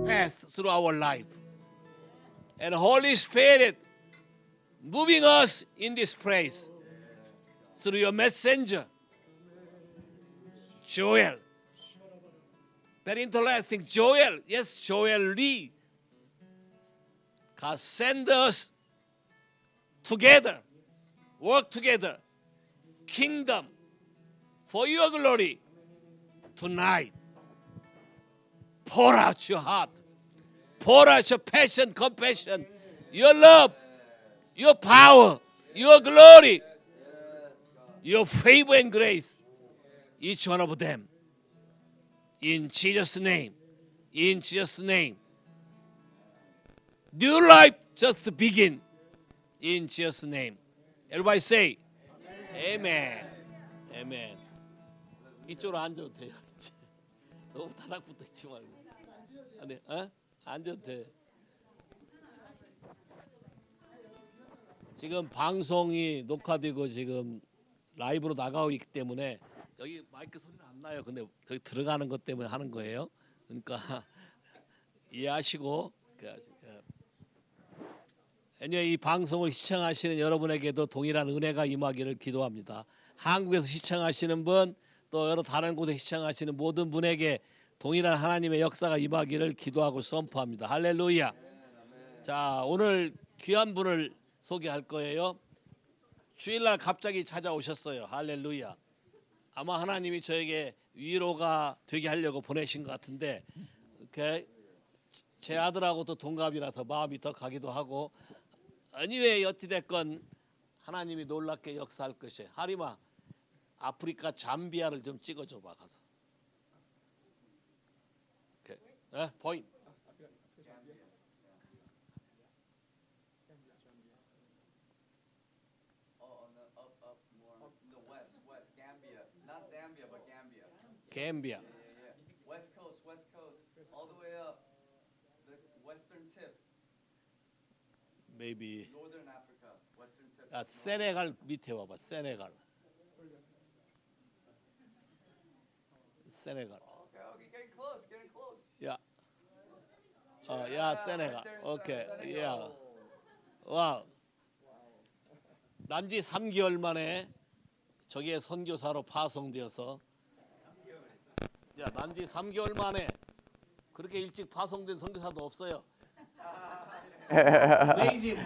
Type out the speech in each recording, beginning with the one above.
path through our life. And Holy Spirit moving us in this place through your messenger, Joel. Very interesting. Joel, yes, Joel Lee. God send us together, work together, kingdom, for your glory tonight. Pour out your heart, pour out your passion, compassion, your love, your power, your glory, your favor and grace, each one of them. In Jesus' name, in Jesus' name. New life just begin. In Jesus' name. Everybody say, Amen. Amen. 이쪽으로 앉아도 돼요. 너무 다닥붙어 있지 말고. 아니, 앉아도 돼. 지금 방송이 녹화되고 지금 라이브로 나가고 있기 때문에 여기 마이크 소리는 안 나요. 근데 저기 들어가는 것 때문에 하는 거예요. 그러니까 이해하시고. 이 방송을 시청하시는 여러분에게도 동일한 은혜가 임하기를 기도합니다. 한국에서 시청하시는 분, 또 여러 다른 곳에 시청하시는 모든 분에게 동일한 하나님의 역사가 임하기를 기도하고 선포합니다. 할렐루야. 자, 오늘 귀한 분을 소개할 거예요. 주일날 갑자기 찾아오셨어요. 할렐루야. 아마 하나님이 저에게 위로가 되게 하려고 보내신 것 같은데, 제 아들하고도 동갑이라서 마음이 더 가기도 하고, anyway 어찌됐건 하나님이 놀랍게 역사할 것이에요. 하리마, 아프리카 잠비아를 좀 찍어줘봐 가서. 포인트. Gambia. West Coast, all the way up, the western tip. Maybe. Northern Africa, western tip. 세네갈 밑에 와봐. 세네갈. Okay, getting close. 야. 세네갈. 오케이. 야. 와. 난지 3개월 만에 저기에 선교사로 파송되어서 난지 3개월 만에 그렇게 일찍 파송된 선교사도 없어요. Amazing.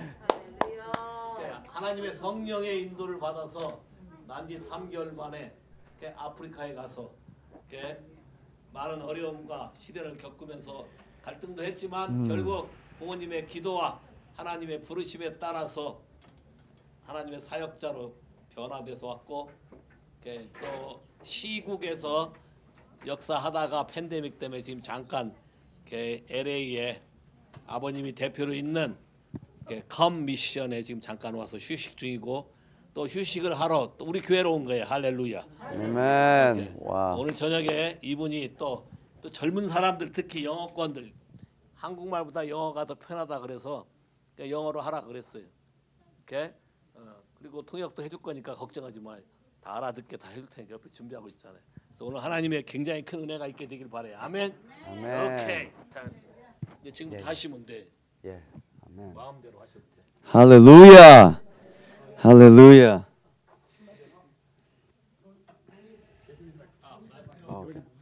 하나님의 성령의 인도를 받아서 난지 3개월 만에 아프리카에 가서 많은 어려움과 시대를 겪으면서 갈등도 했지만 결국 부모님의 기도와 하나님의 부르심에 따라서 하나님의 사역자로 변화돼서 왔고, 또 시국에서 역사하다가 팬데믹 때문에 지금 잠깐 LA에 아버님이 대표로 있는 컴 미션에 지금 잠깐 와서 휴식 중이고, 또 휴식을 하러 또 우리 교회로 온 거예요. 할렐루야. 아멘. 와. 오늘 저녁에 이분이 또 젊은 사람들, 특히 영어권들, 한국말보다 영어가 더 편하다 그래서 영어로 하라 그랬어요. 그리고 통역도 해줄 거니까 걱정하지 마. 다 알아듣게 다 해줄 테니까 옆에 준비하고 있잖아요. 그래서 오늘 하나님의 굉장히 큰 은혜가 있게 되길 바래요. 아멘. 아멘. 오케이. 자, 이제 지금 예. 하시면 돼. 예. 아멘. 마음대로 하셔도 돼. 할렐루야. 할렐루야.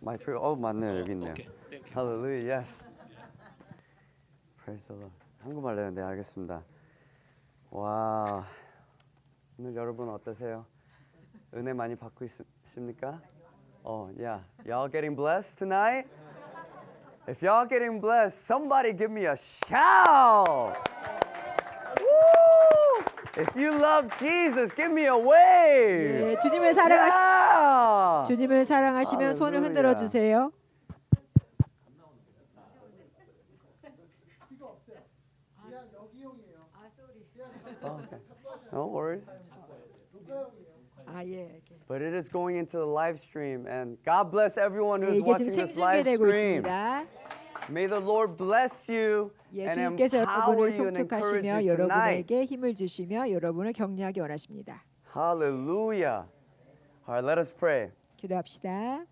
마이크 맞네요. 여기 있네요. 오케이. 땡큐. 할렐루야. 예스. Praise the Lord. 한국말로요. 네, 알겠습니다. 와. 오늘 여러분 어떠세요? 은혜 많이 받고 있습니까? Yeah. Y'all getting blessed tonight? If y'all getting blessed, somebody give me a shout. Woo! If you love Jesus, give me a wave. 예, 주님을 Yeah! 사랑하시면 손을 할렐루야. 흔들어 주세요. Okay. No worries. 예. But it is going into the live stream, and God bless everyone 예, who's 이게 지금 watching this live 생중계되고 stream. 있습니다. May the Lord bless you 예, and 주님께서 empower 여러분을 you and encourage 속촉하시며 you tonight. 여러분에게 힘을 주시며 여러분을 격려하기 원하십니다. Hallelujah. All right, let us pray. 기도합시다.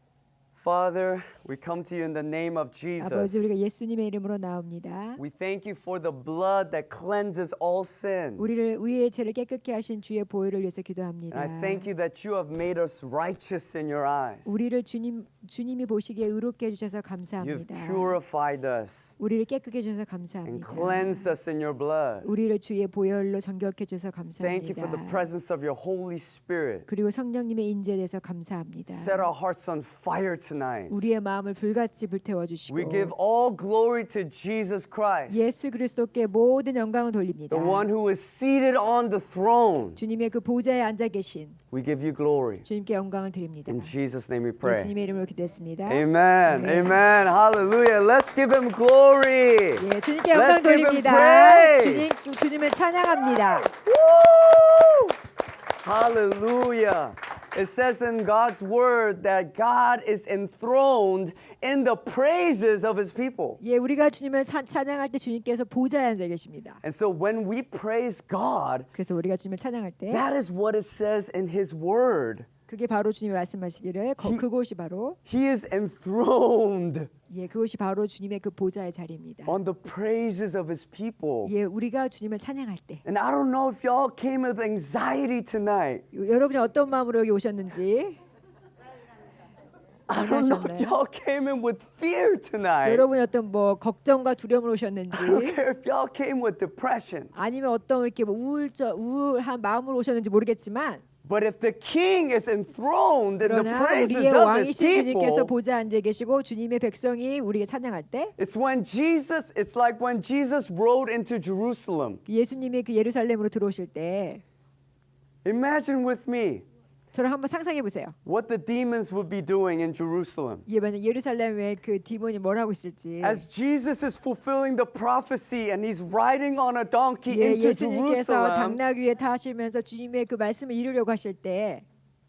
Father, we come to you in the name of 아버지 Jesus. 우리가 예수님의 이름으로 나옵니다. We thank you for the blood that cleanses all sin. 우리의 죄를 깨끗게 하신 주의 보혈을 위해서 And 기도합니다. I thank you that you have made us righteous in your eyes. 우리를 주님이 보시기에 의롭게 해주셔서 You've 감사합니다. purified us 우리를 깨끗게 해주셔서 and 감사합니다. cleansed us in your blood. 우리를 주의 보혈로 정결케 해주셔서 Thank you for the 감사합니다. presence of your Holy Spirit. 그리고 성령님의 인재에 대해서 감사합니다. Set our hearts on fire tonight. 우리의 마음을 불같이 불태워 주시고 We give all glory to Jesus Christ, 예수 그리스도께 모든 영광을 돌립니다. the one who is seated on the throne. 주님의 그 보좌에 앉아 계신 We give you glory. 주님께 영광을 드립니다. In Jesus' name we pray. 예수님의 이름으로 기도했습니다. Amen. Amen. Hallelujah. Let's give him glory. 예, 주님께 Let's 영광 give him 돌립니다. praise. 주님을 찬양합니다. Woo! Hallelujah. It says in God's word that God is enthroned in the praises of his people. 예, 우리가 주님을 찬양할 때 주님께서 보좌에 앉아 계십니다. And so when we praise God, 그래서 우리가 주님을 찬양할 때 that is what it says in his word. 그게 바로 주님이 말씀하시기를 그곳이 바로 He is enthroned 예, 그것이 바로 주님의 그 보좌의 자리입니다. on the praises of his people. 예, 우리가 주님을 찬양할 때 And I don't know if y'all came with anxiety tonight. 여러분이 어떤 마음으로 여기 오셨는지 I don't know if y'all came in with fear tonight. 여러분이 어떤 뭐 걱정과 두려움으로 I 오셨는지 don't care if y'all came with depression. 아니면 어떤 이렇게 뭐 우울한 마음으로 오셨는지 모르겠지만 But if the king is enthroned in the 그러나 praises 우리의 of his 왕이신 주님께서 people, 보좌에 앉아 계시고 주님의 백성이 우리에게 찬양할 때 it's like when Jesus rode into Jerusalem. 예수님이 그 예루살렘으로 들어오실 때 Imagine with me 저를 한번 상상해 보세요. what the demons would be doing in Jerusalem. 예, 만약 예루살렘에 그 디몬이 뭘 하고 있을지. As Jesus is fulfilling the prophecy and he's riding on a donkey 예, into 예수님께서 Jerusalem, 당나귀 위에 타시면서 주님의 그 말씀을 이루려고 하실 때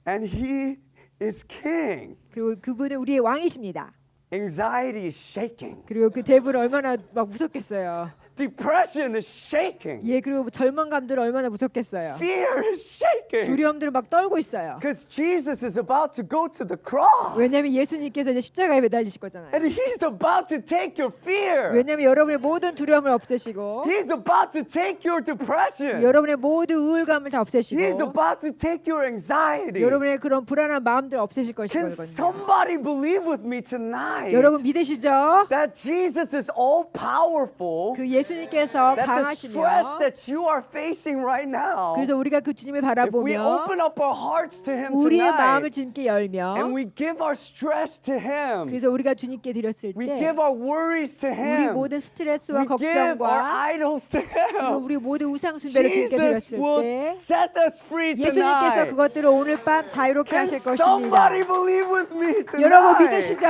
and he is king. 그리고 그분은 우리의 왕이십니다. Anxiety is shaking. 그리고 그 대부는 얼마나 막 무섭겠어요. Depression is shaking. 예, 그리고 절망감들 얼마나 무섭겠어요. Fear is shaking. 두려움들을 막 떨고 있어요. Because Jesus is about to go to the cross. 왜냐하면 예수님께서 이제 십자가에 매달리실 거잖아요. And he's about to take your fear. 왜냐하면 여러분의 모든 두려움을 없애시고 He's about to take your depression. 여러분의 모든 우울감을 다 없애시고 He's about to take your anxiety. 여러분의 그런 불안한 마음들 없애실 Can 것이거든요. somebody believe with me tonight 여러분 믿으시죠? that Jesus is all powerful? 그 예수님께서 That the stress 강하시며 that you are facing right now, 그래서 우리가 그 주님을 if we 바라보며 open up our hearts to Him 우리의 마음을 tonight 주님께 열며 and we give our stress to Him, 그래서 우리가 주님께 드렸을 we 때 give our worries to 우리 Him, 모든 스트레스와 we give our 걱정과 idols to 그리고 Him, 우리 모든 우상 숭배를 주님께 Jesus 드렸을 will 때 set us free 예수님께서 tonight. 그것들을 오늘 밤 자유롭게 Can 하실 것입니다. somebody believe with me 여러분 tonight 믿으시죠?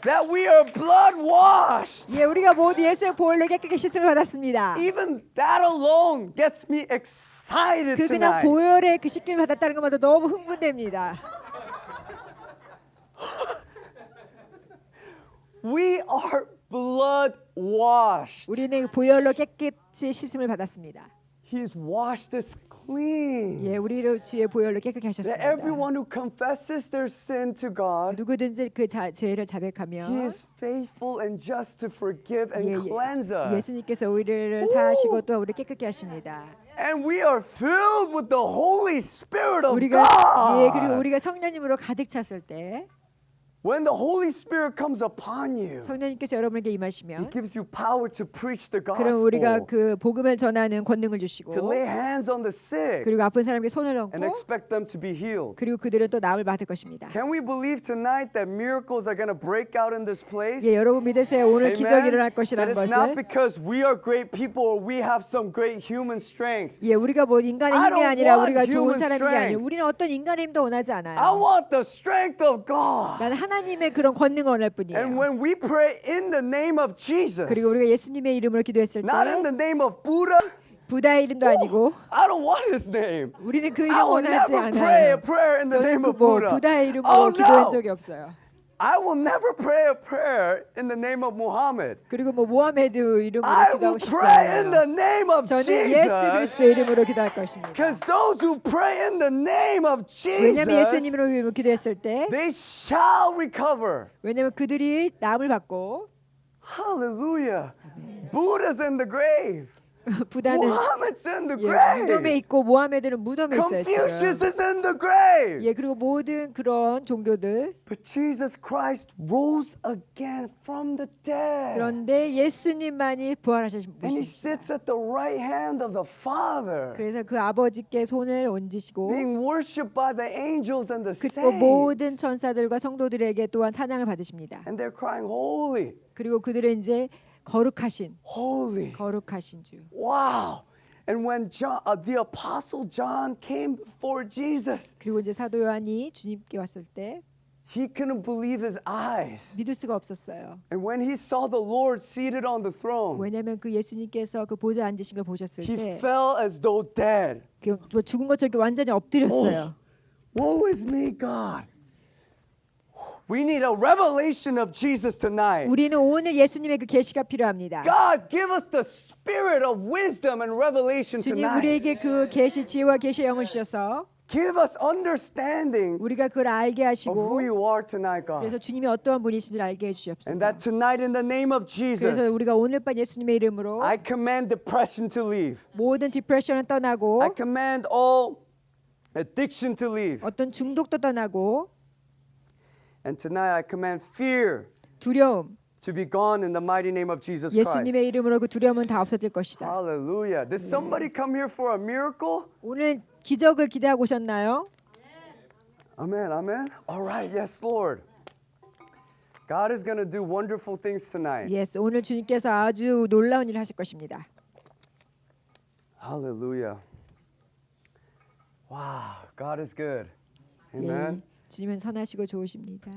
that we are blood washed? 예, 우리가 모두 예수의 보혈로 깨끗게 씻음을 받았습니다. Even that alone gets me excited 그 그냥 tonight. 보혈의 그 씻김을 받았다는 것만도 너무 흥분됩니다. We are blood washed. 우리는 보혈로 깨끗이 씻음을 받았습니다. He's washed us clean. 예, 우리를 주의 보혈로 깨끗게 That 하셨습니다. everyone who confesses their sin to God, 누구든지 그 죄를 He 자백하며 is faithful and just to forgive and 예, cleanse us. 예수님께서 우리를 사하시고 또 우리를 깨끗게 하십니다. And we are filled with the Holy Spirit of 우리가 예, 그리고 God. 우리가 성령님으로 가득 찼을 때 When the Holy Spirit comes upon you, 성령님께서 여러분에게 He 임하시면 gives you power to preach the 그럼 우리가 gospel, 그 복음을 전하는 권능을 주시고 to lay hands on the sick, 그리고 아픈 사람에게 손을 and 얹고 expect them to be healed. 그리고 그들은 또 나음을 받을 것입니다. Can we believe tonight that miracles are going to break out in this place? 예, 여러분 믿으세요. 오늘 기적이 일어날 That 것이라는 it's not 것을. because we are great people or we have some great human strength. 예, 우리가 뭐 인간의 I 힘이 don't 아니라 want 우리가 좋은 human 사람인 게 strength. 아니에요. 우리는 어떤 인간의 힘도 원하지 I 않아요. want the strength of God. 나는 하나님의 그런 권능을 원할 And 뿐이에요. when we pray in the name of Jesus, 그리고 우리가 예수님의 이름으로 기도했을 때 not in the name of Buddha, 부다의 이름도 아니고 I don't want his name. 우리는 그 I 이름 will 원하지 never pray a 않아요. prayer in the 저는 name 그 of 뭐 Buddha. 부다의 이름으로 Oh 기도한 no! 적이 없어요. I will never pray a prayer in the name of Muhammad. 그리고 뭐 모하메드 이름으로 I will 기도하고 싶지 pray in the 않아요. name of 저는 예수 Jesus. 그리스도 이름으로 기도할 것입니다. Because those who pray in the name of 왜냐하면 Jesus, 예수님 이름으로 기도했을 때 they shall recover. 왜냐하면 그들이 남을 받고 Hallelujah. Buddha's in the grave. 부다는 Muhammad's in the 예, 무덤에 grave. 있고 모하메드는 무덤에 있어요. Confucius 지금. is in the grave. 예, 그리고 모든 그런 종교들 But Jesus Christ rose again from the dead. 그런데 예수님만이 부활하신 And he 분이십니다. sits at the right hand of the Father, 그래서 그 아버지께 손을 얹으시고 being worshipped by the angels and the 그리고 모든 saints. 천사들과 성도들에게 또한 찬양을 받으십니다. And they're crying, holy, 그리고 그들은 이제 거룩하신 holy. 주. Wow. And when the apostle John came before Jesus, 그리고 이제 사도 요한이 주님께 왔을 때 he couldn't believe his eyes. 믿을 수가 없었어요. And when he saw the Lord seated on the throne, 왜냐하면 그 예수님께서 그 보좌에 앉으신 걸 보셨을 he 때 fell as though dead. 그 죽은 것처럼 이렇게 완전히 엎드렸어요. Woe is me, God. We need a revelation of Jesus tonight. 우리는 오늘 예수님의 그 계시가 필요합니다. God, give us the spirit of wisdom and revelation 주님 tonight. 우리에게 그 계시 지혜와 계시의 영을 주셔서 Give us understanding 우리가 그걸 알게 of 하시고 who you are tonight, 그래서 God. 주님이 어떠한 분이신지를 알게 And 해주시옵소서. that tonight, in the name of 그래서 Jesus, 우리가 오늘 밤 예수님의 이름으로 I command depression to leave. 모든 디프레션은 떠나고 I command all addiction to leave. 어떤 중독도 떠나고 And tonight, I command fear 두려움 to be gone in the mighty name of Jesus Christ. 예수님의 이름으로 그 두려움은 다 없어질 것이다. Hallelujah. Did somebody come here for a miracle? 오늘 기적을 기대하고 오셨나요? Amen. Amen. All right. Yes, Lord. God is going to do wonderful things tonight. 예스, 오늘 주님께서 아주 놀라운 일을 하실 것입니다. Hallelujah. Wow. God is good. Amen. 예, 주님은 선하시고 좋으십니다.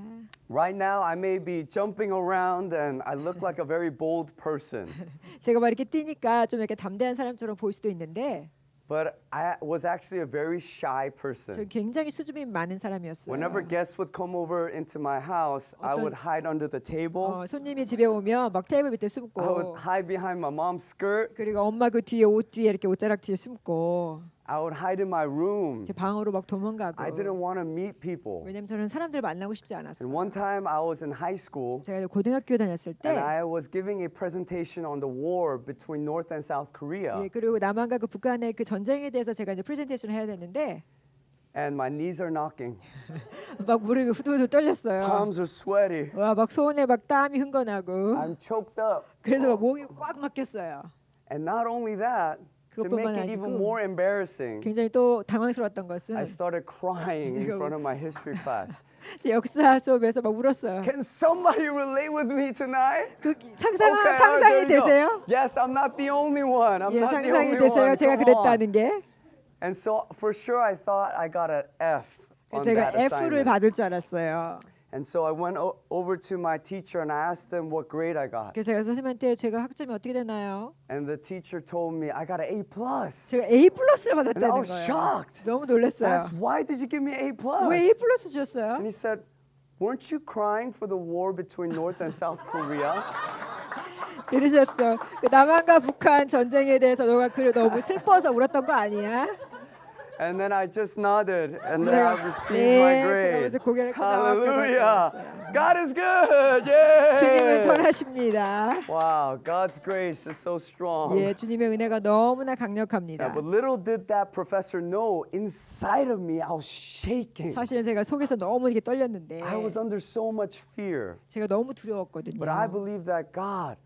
Right now, I may be jumping around and I look like a very bold person. 제가 막 이렇게 뛰니까 좀 이렇게 담대한 사람처럼 보일 수도 있는데 But I was actually a very shy 저 person. 굉장히 수줍음이 많은 사람이었어요. Whenever guests would come over into my house, I would hide under the table. 손님이 집에 오면 막 테이블 밑에 I 숨고 would hide behind my mom's skirt. 그리고 엄마 그 뒤에 옷 뒤에 이렇게 옷자락 뒤에 숨고 I would hide in my room. 제 방으로 막 도망가고 I didn't want to meet people. 왜냐면 저는 사람들 만나고 싶지 And 않았어요. one time I was in high school 제가 고등학교 다녔을 때 and I was giving a presentation on the war between North and South Korea. 예, 그리고 남한과 그 북한의 그 전쟁에 대해서 제가 이제 프레젠테이션을 해야 되는데 And my knees are knocking. 막 무릎이 후두후두 떨렸어요. Palms are sweaty. 와, 막 손에 막 땀이 흥건하고 I'm choked up. 그래서 막 목이 꽉 막혔어요. And not only that, to make it even more embarrassing, 굉장히 또 당황스러웠던 것은 I started crying in front of my history class. 제 역사 수업에서 막 울었어요. Can somebody relate with me tonight? 그 Okay, 상상이 there you go. 되세요? Yes, I'm not the only one. I'm 예, not the 상상이 only 되세요. one. 제가 Come on. 그랬다는 게. And so for sure I thought I got an F on 제가 that F를 assignment. 받을 줄 알았어요. And so I went over to my teacher and I asked him what grade I got. 그래서 제가 선생님한테 제가 학점이 어떻게 되나요? And the teacher told me I got an A+. 제가 A+를 And I 받았다는 was 거예요. shocked. 너무 I 놀랐어요. asked, why did you give me A+? 왜 A+ 줬어요? And he said, weren't you crying for the war between North and South Korea? 들으셨죠? 그 남한과 북한 전쟁에 대해서 너가 그 너무 슬퍼서 울었던 거 아니야? And then I just nodded and then I received 네, my grade. 그러면서 고개를 끄덕 Hallelujah. 끄덕 God is good. Yeah. 주님은 선하십니다. Wow, God's grace is so strong. 예, 주님의 은혜가 너무나 Yeah, 강력합니다. but little did that professor know, inside of me I was shaking. 사실은 제가 속에서 너무 이게 떨렸는데 I was under so much fear. 제가 너무 두려웠거든요. But I believe that God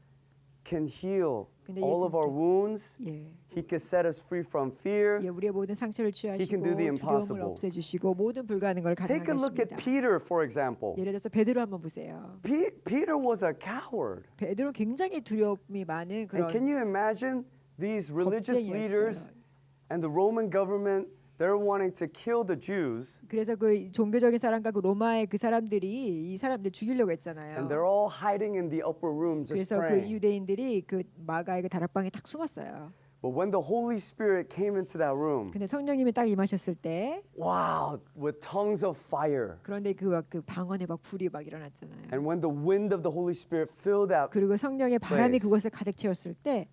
can heal 근데 all of our 예수님께서- wounds. 예, He can set us free from fear. 예, 우리의 모든 상처를 can 취하시고 do the 두려움을 impossible. 없애주시고 모든 불가능을 Take a look at 가능하십니다. Peter, for example. 예를 들어서 베드로 한번 보세요. Peter was a coward. 베드로 굉장히 두려움이 많은 And 그런 can you imagine these religious 겁쟁이였어요. leaders and the Roman government? They're wanting to kill the Jews, 그래서 그 종교적인 사람과 그 로마의 그 사람들이 이 사람들 죽이려고 했잖아요. and they're all hiding in the upper room just 그래서 그 praying. 유대인들이 그 마가의 그 다락방에 탁 숨었어요. But when the Holy Spirit came into that room, 근데 성령님이 딱 임하셨을 때 wow, with tongues of fire. 그런데 그 방언에 막 불이 막 일어났잖아요. And when the wind of the Holy Spirit filled that, 그리고 성령의 바람이 place. 그곳을 가득 채웠을 때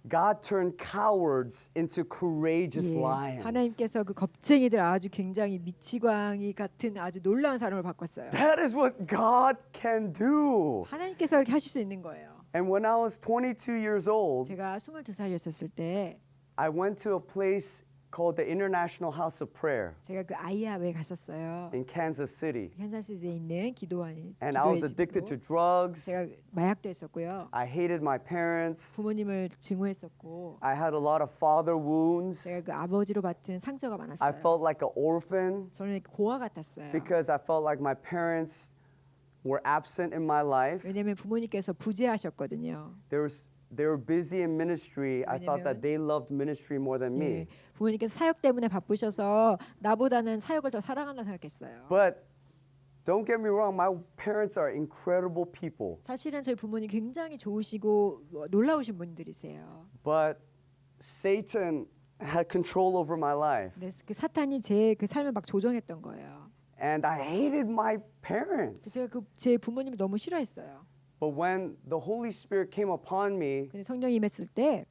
God turned cowards into courageous 예, lions. 하나님께서 그 겁쟁이들 아주 굉장히 미치광이 같은 아주 놀라운 사람을 바꿨어요. That is what God can do. 하나님께서 이렇게 하실 수 있는 거예요. And when I was 22 years old, 제가 22살이었을 때 I went to a place called the International House of Prayer 제가 그 아이아에 갔었어요. in Kansas City. 캔자스에 있는 기도원이 And I was addicted to drugs. 제가 마약도 했었고요. I hated my parents. 부모님을 증오했었고 I had a lot of father wounds. 제가 그 아버지로 받은 상처가 I 많았어요. felt like an orphan 저는 고아 같았어요. because I felt like my parents were absent in my life. 왜냐하면 부모님께서 부재하셨거든요. They were busy in ministry. I thought that 왜냐면- they loved ministry more than 예, me. 부모님께서 사역 때문에 바쁘셔서 나보다는 사역을 더 사랑한다 생각했어요. But don't get me wrong, my parents are incredible people. 사실은 저희 부모님 굉장히 좋으시고 놀라우신 분들이세요. But Satan had control over my life. 근데 그 사탄이 제 그 삶을 막 조정했던 거예요. And I hated my 그래서 parents. 제가 그 제 부모님을 너무 싫어했어요. But when the Holy Spirit came upon me, 근데 성령이 임했을 때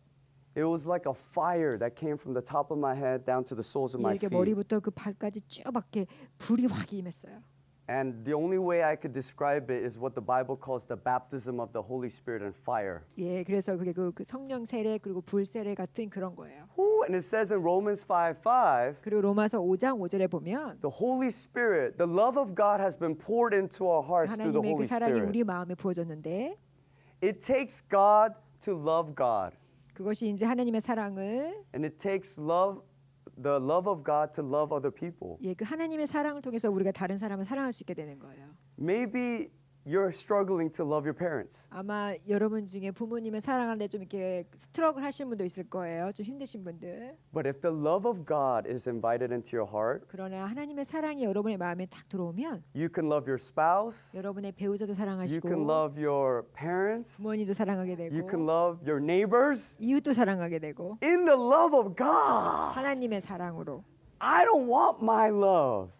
it was like a fire that came from the top of my head down to the soles of my 이렇게 feet. 머리부터 그 발까지 쭉 밖에 불이 확 임했어요. And the only way I could describe it is what the Bible calls the baptism of the Holy Spirit and fire. 예, 그래서 그게 그 성령 세례 그리고 불 세례 같은 그런 거예요. Whew, and it says in Romans 5:5, 그리고 로마서 5장 5절에 보면 the Holy Spirit, the love of God has been poured into our hearts through the 하나님의 Holy 그 사랑이 Spirit. 우리 마음에 부어졌는데 It takes God to love God, 그것이 이제 하나님의 사랑을 and it takes the love of God to love other people. 예, 그 하나님의 사랑을 통해서 우리가 다른 사람을 사랑할 수 있게 되는 거예요. Maybe you're struggling to love your parents. 아마 여러분 중에 부모님을 사랑하는데 좀 이렇게 스트러글 하시는 분도 있을 거예요. 좀 힘드신 분들. But if the love of God is invited into your heart, 그러나 하나님의 사랑이 여러분의 마음에 딱 들어오면 you can love your spouse, 여러분의 배우자도 you 사랑하시고 can love your parents, 부모님도 사랑하게 you can 되고 love your neighbors. 이웃도 사랑하게 되고 In the love of God, 하나님의 사랑으로 I don't want my love.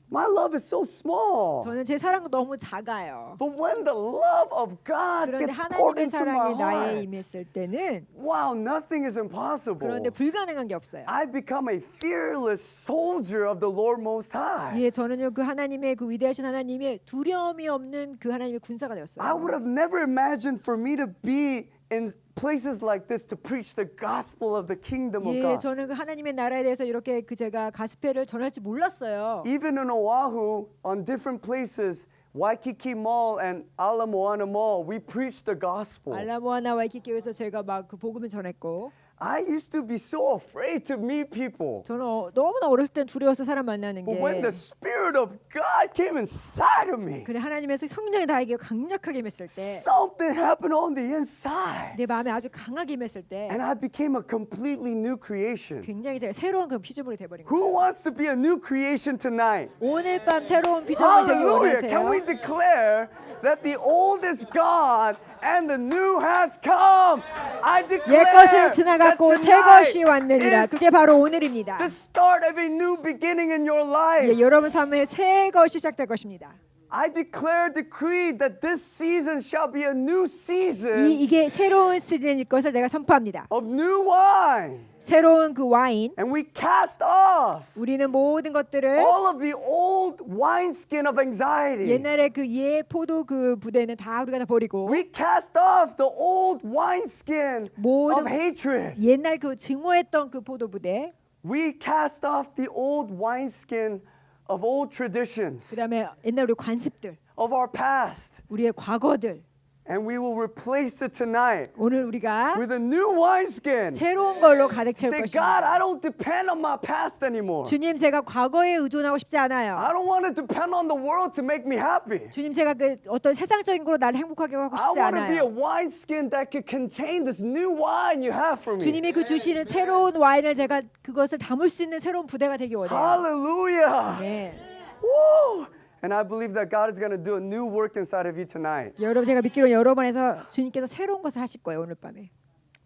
My love is so small. 저는 제 사랑은 너무 작아요. But when the love of God 그런데 gets poured 하나님의 into my 사랑이 나에 heart, 임했을 때는 wow, nothing is impossible. 그런데 불가능한 게 없어요. I become a fearless soldier of the Lord Most High. 예, 저는요 그 하나님의 그 위대하신 하나님의 두려움이 없는 그 하나님의 군사가 I 되었어요. would have never imagined for me to be in places like this to preach the gospel of the kingdom of 예, God. 저는 그 하나님의 나라에 대해서 이렇게 그 제가 가스펠을 전할 줄 몰랐어요. Even in Oahu, on different places, Waikiki Mall and Ala Moana Mall, we preach the gospel. 알라모아나 와이키키에서 제가 막 그 복음을 전했고 I used to be so afraid to meet people. 저는 너무나 어렸을 땐 두려워서 사람 만나는 But when 게 the Spirit of God came inside of me, 그래 하나님에서 성령이 나에게 강력하게 임했을 때 something happened on the inside. 내 마음에 아주 강하게 임했을 때 And I became a completely new creation. 굉장히 제가 새로운 그 피조물이 돼버린 거예요. Who wants to be a new creation tonight? 오늘 밤 새로운 피조물이 되기 Hallelujah. Can we 원하세요? declare that the old is gone and the new has come? I 옛 declare 것은 that 지나갔고 새 tonight 것이 왔느니라. is 그게 바로 오늘입니다. the start of a new beginning in your 예, life. 여러분 삶에 새 것이 시작될 것입니다. I declare, decree that this season shall be a new season 이게 새로운 시즌일 것을 제가 선포합니다. of new wine. 새로운 그 와인, And we cast off 우리는 모든 것들을 all of the old wineskin of anxiety. 옛날에 그 예 포도 그 부대는 다 우리가 다 버리고 We cast off the old wineskin 모든- of hatred. 옛날 그 증오했던 그 포도 부대, We cast off the old wineskin of old traditions 그다음에 옛날 우리 관습들, of our past. 우리의 과거들, And we will replace it tonight 오늘 우리가 with a new wineskin. 새로운 걸로 가득 채울 Say, God, 것입니다. I don't depend on my past anymore. 주님, 제가 과거에 의존하고 싶지 않아요. I don't want to depend on the world to make me happy. 주님, 제가 그 어떤 세상적인 걸로 나를 행복하게 하고 I 싶지 want to be a 않아요. wineskin that could contain this new wine you have for me. 주님이 그 주시는 새로운 와인을 제가 그것을 담을 수 있는 새로운 부대가 되기 원해요. Hallelujah. 네. Woo! And I believe that God is going to do a new work inside of you tonight. 여러분, 제가 믿기로 여러분에서 주님께서 새로운 것을 하실 거예요 오늘 밤에.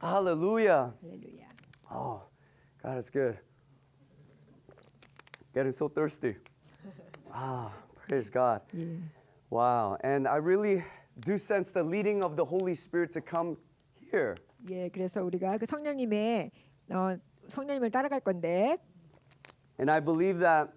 Hallelujah. 할렐루야. Oh, God is good. Getting so thirsty. Ah, praise God. 예. Wow. And I really do sense the leading of the Holy Spirit to come here. 예, 그래서 우리가 그 성령님을 따라갈 건데 And I believe that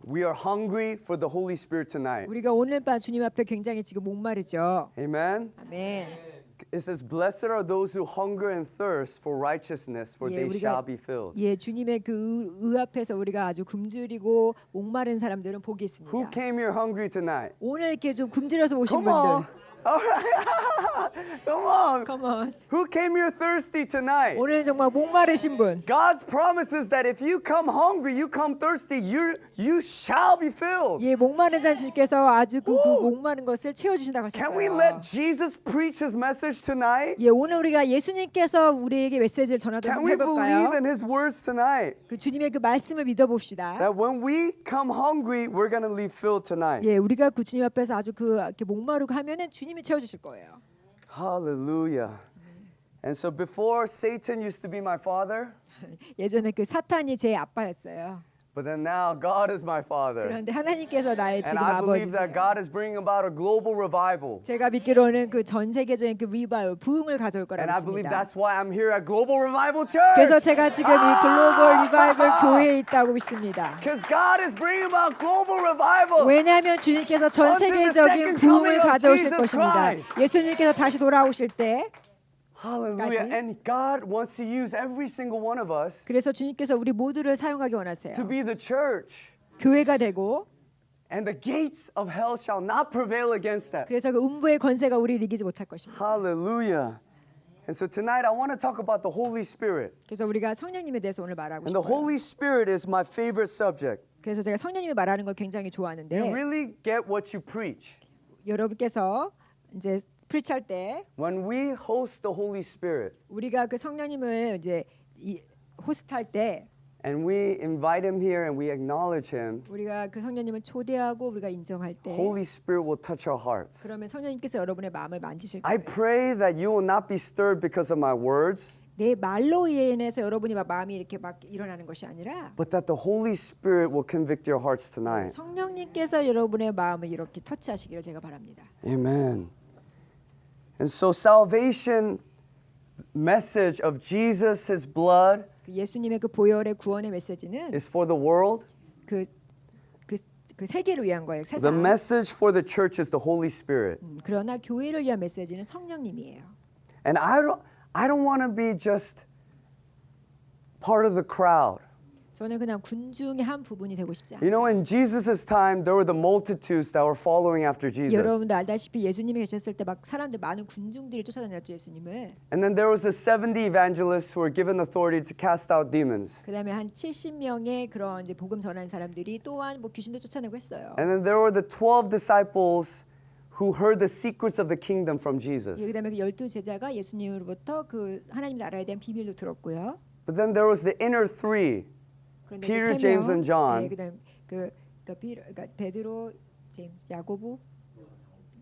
we are hungry for the Holy Spirit tonight. 우리가 오늘 밤 주님 앞에 굉장히 지금 목마르죠. Amen. 아멘. It says, "Blessed are those who hunger and thirst for righteousness, for 예, they 우리가- shall be filled." 예, 주님의 그 의 앞에서 우리가 아주 굶주리고 목마른 사람들은 복이 있습니다. Who came here hungry tonight? 오늘 이렇게 좀 굶주려서 오신 Come on. 분들, All right. Come on. come on. Who came here thirsty tonight? 오늘 정말 목마르신 분. God's promises that if you come hungry, you come thirsty, you shall be filled. 예, 목마른 자 주님께서 아주 그 목마른 것을 채워주신다고 Can we let 하셨어요. Jesus preach his message tonight? 예, 오늘 우리가 예수님께서 우리에게 메시지를 전하도록 Can we believe 해볼까요? in his words tonight? 그 주님의 그 말씀을 믿어봅시다. That when we come hungry, we're going to leave filled tonight. 예, 우리가 그 주님 앞에서 아주 그 이렇게 목마르고 하면은 주님이 채워주실 거예요. Hallelujah. And so before Satan used to be my father, 예전에 그 사탄이 제 아빠였어요. but then now God is my father. 그런데 하나님께서 나의 And 지금 I believe 아버지세요. that God is bringing about a global revival. 제가 믿기로는 그 전 세계적인 그 리바이벌 부흥을 가져올 거라고 And I believe 믿습니다. that's why I'm here at Global Revival 그래서 Church. 제가 지금 이 글로벌 리바이벌 교회에 있다고 믿습니다. Because God is bringing about global revival. 왜냐하면 주님께서 전 Until the 세계적인 second 부흥을 coming of 가져오실 Jesus 것입니다. Christ. 예수님께서 다시 돌아오실 때 Hallelujah. 까지. And God wants to use every single one of us 그래서 주님께서 우리 모두를 사용하기 원하세요. to be the church. 교회가 되고 And the gates of hell shall not prevail against that. 그래서 그 음부의 권세가 우리를 이기지 못할 것입니다. Hallelujah. And so tonight I want to talk about the Holy Spirit. 그래서 우리가 성령님에 대해서 오늘 말하고 And the 싶어요. Holy Spirit is my favorite subject. 그래서 제가 성령님이 말하는 걸 굉장히 좋아하는데 You really get what you preach. 여러분께서 이제 프리치할 때 When we host the Holy Spirit 우리가 그 성령님을 이제 호스트할 때 and we invite him here and we acknowledge him, 우리가 그 성령님을 초대하고 우리가 인정할 때 Holy Spirit will touch our hearts. 그러면 성령님께서 여러분의 마음을 만지실 I 거예요. pray that you will not be stirred because of my words, 내 말로 인해서 여러분이 막 마음이 이렇게 막 일어나는 것이 아니라 but that the Holy Spirit will convict your hearts tonight. 성령님께서 여러분의 마음을 이렇게 터치하시기를 제가 바랍니다. Amen. And so salvation message of Jesus, his blood, 그 예수님의 그 보혈의 구원의 메시지는 is for the world. 그 세계를 위한 거예요. The 세상. message for the church is the Holy Spirit. 그러나 교회를 위한 메시지는 성령님이에요. And I don't want to be just part of the crowd. 저는 그냥 군중의 한 부분이 되고 싶지 You 않아요. know, in Jesus' time, there were the multitudes that were following after Jesus. 여러분도 알다시피 예수님이 계셨을 때 막 사람들 많은 군중들이 쫓아다녔죠 예수님을. And then there was the 70 evangelists who were given authority to cast out demons. 그다음에 한 70명의 그런 이제 복음 전하는 사람들이 또한 뭐 귀신도 쫓아내고 했어요. And then there were the 12 disciples who heard the secrets of the kingdom from Jesus. 그다음에 그 12제자가 예수님으로부터 그 하나님 나라에 대한 비밀도 들었고요. But then there was the inner three. 그런데 Peter, 그 James, and John. 네, 그다음 그러니까 베드로, 제임스, 야고보,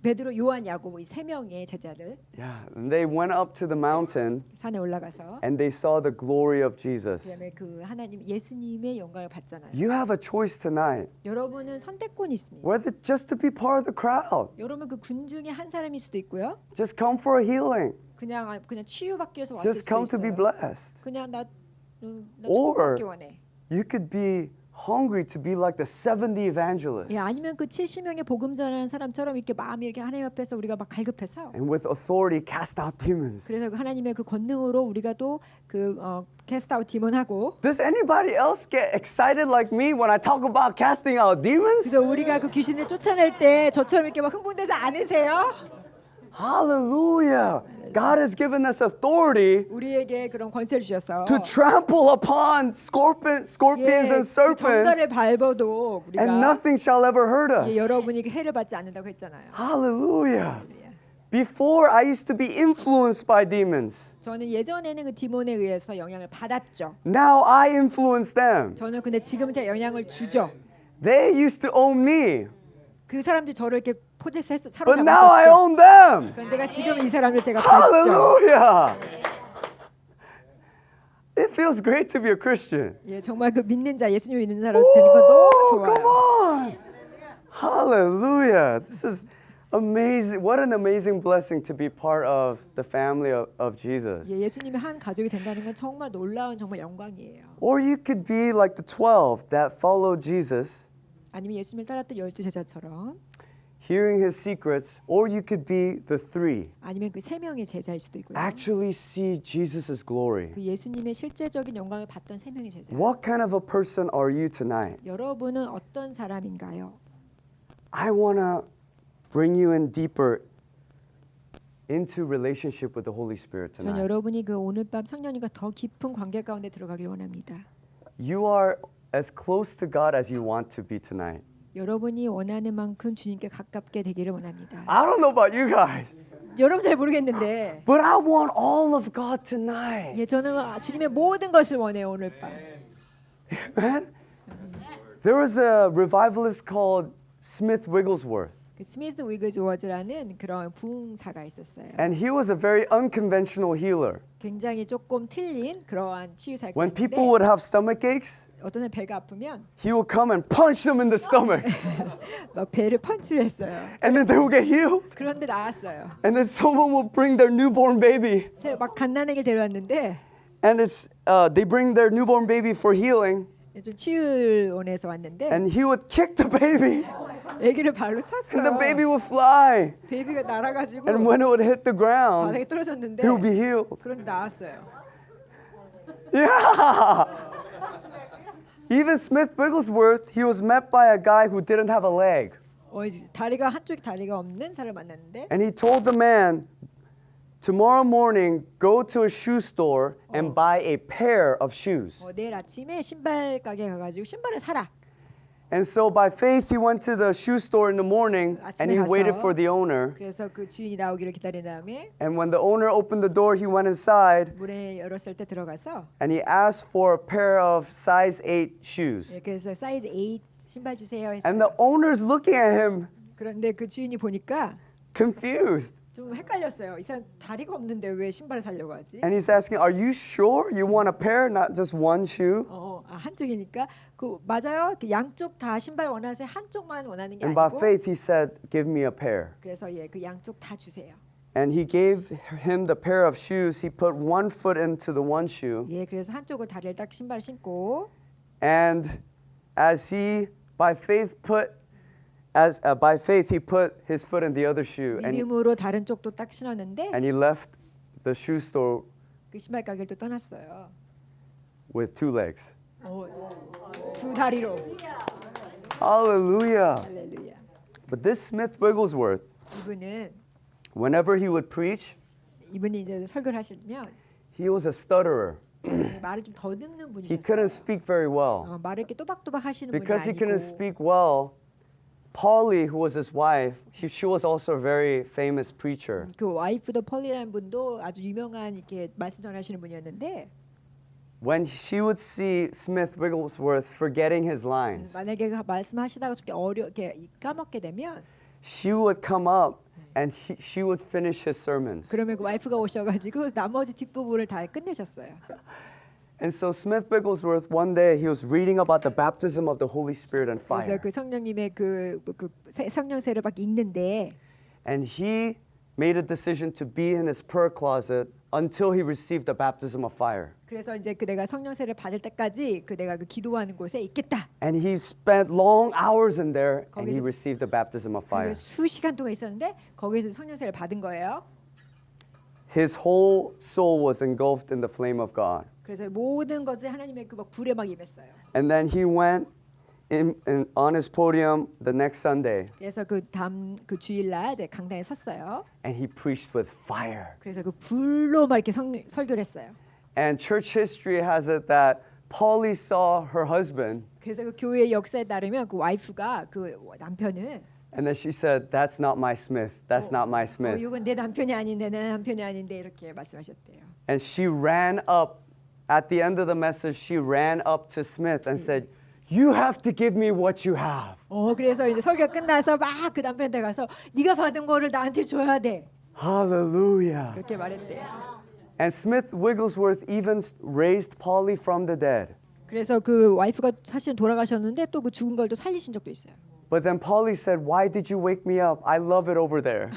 베드로, 요한, 야고보 이 세 명의 제자들 Yeah, and they went up to the mountain 산에 올라가서 and they saw the glory of Jesus. 그다음에 그 하나님 예수님의 영광을 받잖아요. You have a choice tonight, 여러분은 선택권이 있습니다. whether just to be part of the crowd, 여러분 그 군중의 한 사람일 수도 있고요. just come for a healing, 그냥 치유받기 위해서 왔을 just 수도 come to be 있어요. blessed. 그냥 나 Or 축복받기 원해. you could be hungry to be like the 70 evangelists. 예, 아니면 그 70명의 복음 전하는 사람처럼 이렇게 마음이 이렇게 하나님 앞에서 우리가 막 갈급해서 And with authority cast out demons. 그래서 그 하나님의 그 권능으로 우리가 또그 캐스트 아웃 디몬하고 Does anybody else get excited like me when I talk about casting out demons? 그래서 우리가 그 귀신을 쫓아낼 때 저처럼 이렇게 막 흥분되지 않으세요? Hallelujah. God has given us authority 우리에게 그런 권세를 주셔서 to trample upon scorpions 예, and 그 정갈을 serpents, 밟아도 우리가 and nothing shall ever hurt us. 예, 여러분이 그 해를 받지 않는다고 했잖아요. Hallelujah. Before I used to be influenced by demons. 저는 예전에는 그 디몬에 의해서 영향을 받았죠. Now I influence them. 저는 근데 지금 제 영향을 주죠. They used to own me, 그 사람들이 저를 이렇게 포제스해서 but now I 사로잡았죠. own them. 그런 제가 지금 이 사람들 제가 받죠. Hallelujah. It feels great to be a Christian. 예, 정말 그 믿는 자, 예수님 믿는 자로 되는 건 너무 Come 좋아요. on. Hallelujah. This is amazing. What an amazing blessing to be part of the family of Jesus. 예, 예수님의 한 가족이 된다는 건 정말 놀라운 정말 영광이에요. Or you could be like the 12 that followed Jesus, 아니면 예수님을 따랐던 12 제자처럼, hearing his secrets, or you could be the 3, 아니면 그 3명의 제자일 수도 있고요. actually see Jesus' glory. 그 예수님의 실제적인 영광을 봤던 3명의 제자. What kind of a person are you tonight? 여러분은 어떤 사람인가요? I want to bring you in deeper into relationship with the Holy Spirit 전 tonight. 여러분이 그 오늘 밤 성령님과 더 깊은 관계 가운데 들어가길 원합니다. You are as close to God as you want to be tonight. 여러분이 원하는 만큼 주님께 가깝게 되기를 원합니다. I don't know about you guys, 여러분 잘 모르겠는데, but I want all of God tonight. 예, 저는 주님의 모든 것을 원해요 오늘 밤. Man, there was a revivalist called Smith Wigglesworth, 그 스미스 위그즈워즈라는 그런 부흥사가 있었어요. and he was a very unconventional healer. 굉장히 조금 틀린 그러한 치유 When 사역자인데, people would have stomach aches, 어떤 사람 배가 아프면 he would come and punch them in the stomach, 막 배를 펀치를 했어요. and then they would get healed. 그런데 나았어요. And then someone will bring their newborn baby, 막 갓난아기를 데려왔는데 and they bring their newborn baby for healing, 좀 치유원에서 왔는데 and he would kick the baby, 아기를 발로 and the 찼어요. baby would fly. 베이비가 날아가지고 And when it would hit the ground, 바닥에 떨어졌는데 he would be healed. 그런데 나았어요. Yeah. Even Smith Wigglesworth, he was met by a guy who didn't have a leg, 이제 다리가 한쪽이 다리가 없는 사람을 만났는데 and he told the man, "Tomorrow morning, go to a shoe store and buy a pair of shoes." 내일 아침에 신발 가게 가가지고 신발을 사라. And so by faith, he went to the shoe store in the morning, and he 아침에 waited 가서 for the owner. 그래서 그 주인이 나오기를 기다린 다음에 And when the owner opened the door, he went inside 문을 열었을 때 들어가서 and he asked for a pair of size 8 shoes. 예, 그래서 사이즈 8 신발 주세요 했어요. And the owner's looking at him 그런데 그 주인이 보니까 confused. 좀 헷갈렸어요. 이 사람 다리가 없는데 왜 신발을 사려고 하지? And he's asking, "Are you sure you want a pair, not just one shoe?" 한쪽이니까 그 맞아요. 그 양쪽 다 신발 원하세요. 한쪽만 원하는 게 And by 아니고. faith, he said, "Give me a pair." 그래서 그 양쪽 다 주세요. And he gave him the pair of shoes. He put one foot into the one shoe. 예, 그래서 한쪽을 다리를 딱 신발을 신고 And as he, by faith, he put his foot in the other shoe. 믿음으로 다른 쪽도 딱 신었는데 And he left the shoe store 그 신발 가게를 또 떠났어요. with 2 legs. 두 다리로. Hallelujah. 할렐루야. But this Smith Wigglesworth, 이분은 whenever he would preach, 이분이 이제 설교를 하시면 he was a stutterer. 말을 좀 더듬는 He 분이셨어요. couldn't speak very well. 말을 이렇게 또박또박 하시는 분이 Because he 아니고 couldn't speak well, Polly, who was his wife, she was also a very famous preacher. 그 와이프도 펄리라는 분도 아주 유명한 이렇게 말씀 전하시는 분이었는데 When she would see Smith Wigglesworth forgetting his lines, 만약에 그 말씀하시다가 좀 이렇게 까먹게 되면 she would come up and she would finish his sermons. 그러면 그 와이프가 오셔가지고 나머지 뒷부분을 다 끝내셨어요. And so Smith Wigglesworth, one day he was reading about the baptism of the Holy Spirit and 그래서 fire. 그 성령님의 그 성령세를 막 읽는데 And he made a decision to be in his prayer closet until he received the baptism of fire. 그래서 이제 그 내가 성령세를 받을 때까지 그 내가 그 기도하는 곳에 있겠다. And he spent long hours in there and he 거기서- received the baptism of fire. 그리고 수시간 동안 있었는데 거기서 성령세를 받은 거예요. His whole soul was engulfed in the flame of God. 그래서 모든 것을 하나님의 그 막 불에 막 임했어요. And then he went on his podium the next Sunday 그래서 그 다음 그 주일날 강당에 섰어요. and he preached with fire. 그래서 그 불로 막 이렇게 설교를 했어요. And church history has it that Polly saw her husband 그래서 그 교회의 역사에 따르면 그 와이프가 그 남편은 and then she said, "That's not my Smith. That's not my Smith." 이건 내 남편이 아닌데 내 남편이 아닌데 이렇게 말씀하셨대요. And she ran up at the end of the message. She ran up to Smith and said, "You have to give me what you have." 그래서 이제 설교 끝나서 막 그 남편한테 가서 네가 받은 거를 나한테 줘야 돼. Hallelujah. 그렇게 말했대요. And Smith Wigglesworth even raised Polly from the dead. 그래서 그 와이프가 사실은 돌아가셨는데 또 그 죽은 걸 또 살리신 적도 있어요. But then Polly said, "Why did you wake me up? I love it over there."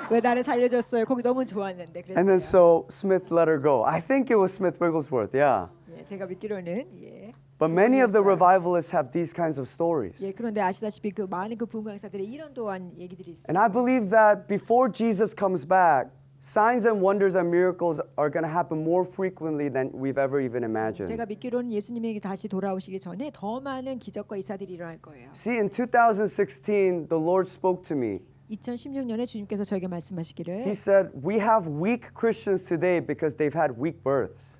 왜 나를 살려줬어요? 거기 너무 좋았는데. And then so Smith let her go. I think it was Smith Wigglesworth, yeah. 예, 제가 믿기로는 예. But many of the 그랬어요. revivalists have these kinds of stories. 예, 그런데 아시다시피 그 많은 그 부흥 강사들의 이런 또한 얘기들이 있어요. And I believe that before Jesus comes back, signs and wonders and miracles are going to happen more frequently than we've ever even imagined. 제가 믿기로는 예수님이 다시 돌아오시기 전에 더 많은 기적과 이사들이 일어날 거예요. See, in 2016, the Lord spoke to me. 2016년에 주님께서 저에게 말씀하시기를 He said, "We have weak Christians today because they've had weak births."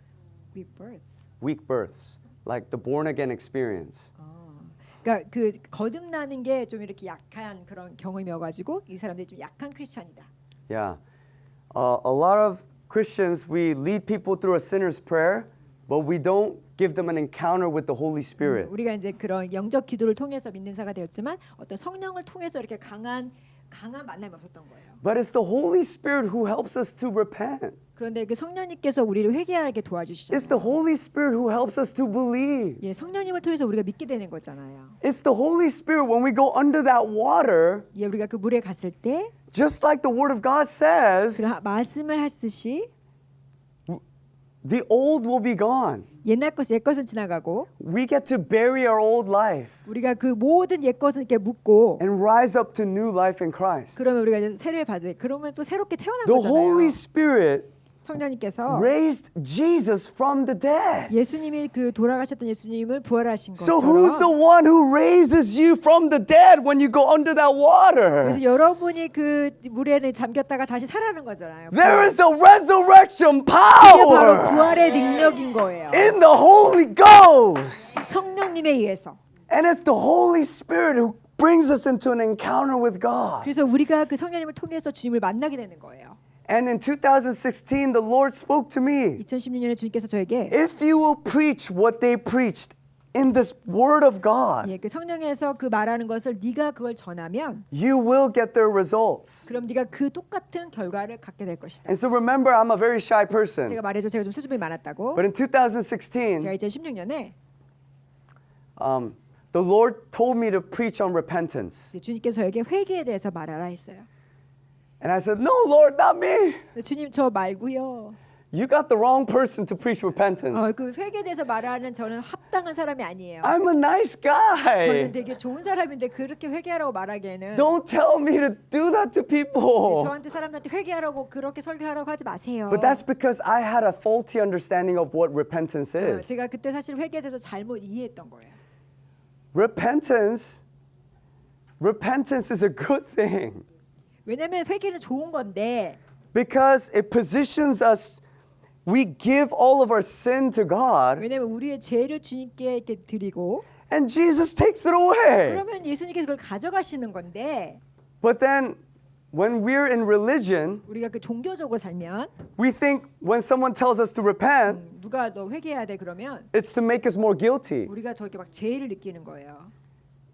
rebirth. Weak births, like the born again experience. 그러니까 그 거듭나는 게 좀 이렇게 약한 그런 경험이어가지고 이 사람들이 좀 약한 크리스찬이다. Yeah. A lot of Christians, we lead people through a sinner's prayer, but we don't give them an encounter with the Holy Spirit. 우리가 이제 그런 영적 기도를 통해서 믿는 자가 되었지만 어떤 성령을 통해서 이렇게 강한 만남이 없었던 거예요. But it's the Holy Spirit who helps us to repent. 그런데 그 성령님께서 우리를 회개하게 It's 도와주시잖아요. the Holy Spirit who helps us to believe. 예, 성령님을 통해서 우리가 믿게 되는 거잖아요. It's the Holy Spirit when we go under that water, 예, 우리가 그 물에 갔을 때 just like the Word of God says, 그 말씀을 하듯이 the old will be gone. 옛날 것은 옛 것은 지나가고 We get to bury our old life 우리가 그 모든 옛 것은 이렇게 묻고 and rise up to new life in Christ. 그러면 우리가 이제 새로의 받을 그러면 또 새롭게 태어난 The 거잖아요. Holy Spirit 성령님께서 raised Jesus from the dead. 예수님이 그 돌아가셨던 예수님을 부활하신 So who's the 것처럼 one who raises you from the dead when you go under that water? 그래서 여러분이 그 물에 잠겼다가 다시 살아나는 거잖아요. There is a resurrection 그게 바로 power 부활의 능력인 거예요. in the Holy Ghost. 성령님에 의해서. And it's the Holy Spirit who brings us into an encounter with God. 그래서 우리가 그 성령님을 통해서 주님을 만나게 되는 거예요. And in 2016, the Lord spoke to me. 2016년에 주님께서 저에게 If you will preach what they preached in this Word of God, 예, 그 성령에서 그 말하는 것을 네가 그걸 전하면 you will get their results. 그럼 네가 그 똑같은 결과를 갖게 될 것이다. And so remember, I'm a very shy person. 제가 말해줘 제가 좀 수줍음이 많았다고. But in 2016, 제가 2016년에 the Lord told me to preach on repentance. 주님께서 저에게 회개에 대해서 말하라 했어요. And I said, "No, Lord, not me. 주님 저 말고요. You got the wrong person to preach repentance. 그 회개에 대해서 말하는 저는 합당한 사람이 아니에요. I'm a nice guy. 저는 되게 좋은 사람인데 그렇게 회개하라고 말하기에는 Don't tell me to do that to people." 저한테 사람들한테 회개하라고 그렇게 설교하라고 하지 마세요. But that's because I had a faulty understanding of what repentance is. 제가 그때 사실 회개에 대해서 잘못 이해했던 거예요. Repentance is a good thing 왜냐하면 회개는 좋은 건데 because it positions us. We give all of our sin to God, 왜냐하면 우리의 죄를 주님께 이렇게 드리고 and Jesus takes it away. 그러면 예수님께서 그걸 가져가시는 건데 But then, when we're in religion, 우리가 그 종교적으로 살면 we think when someone tells us to repent, 누가 너 회개해야 돼 그러면 it's to make us more guilty. 우리가 저렇게 막 죄를 느끼는 거예요.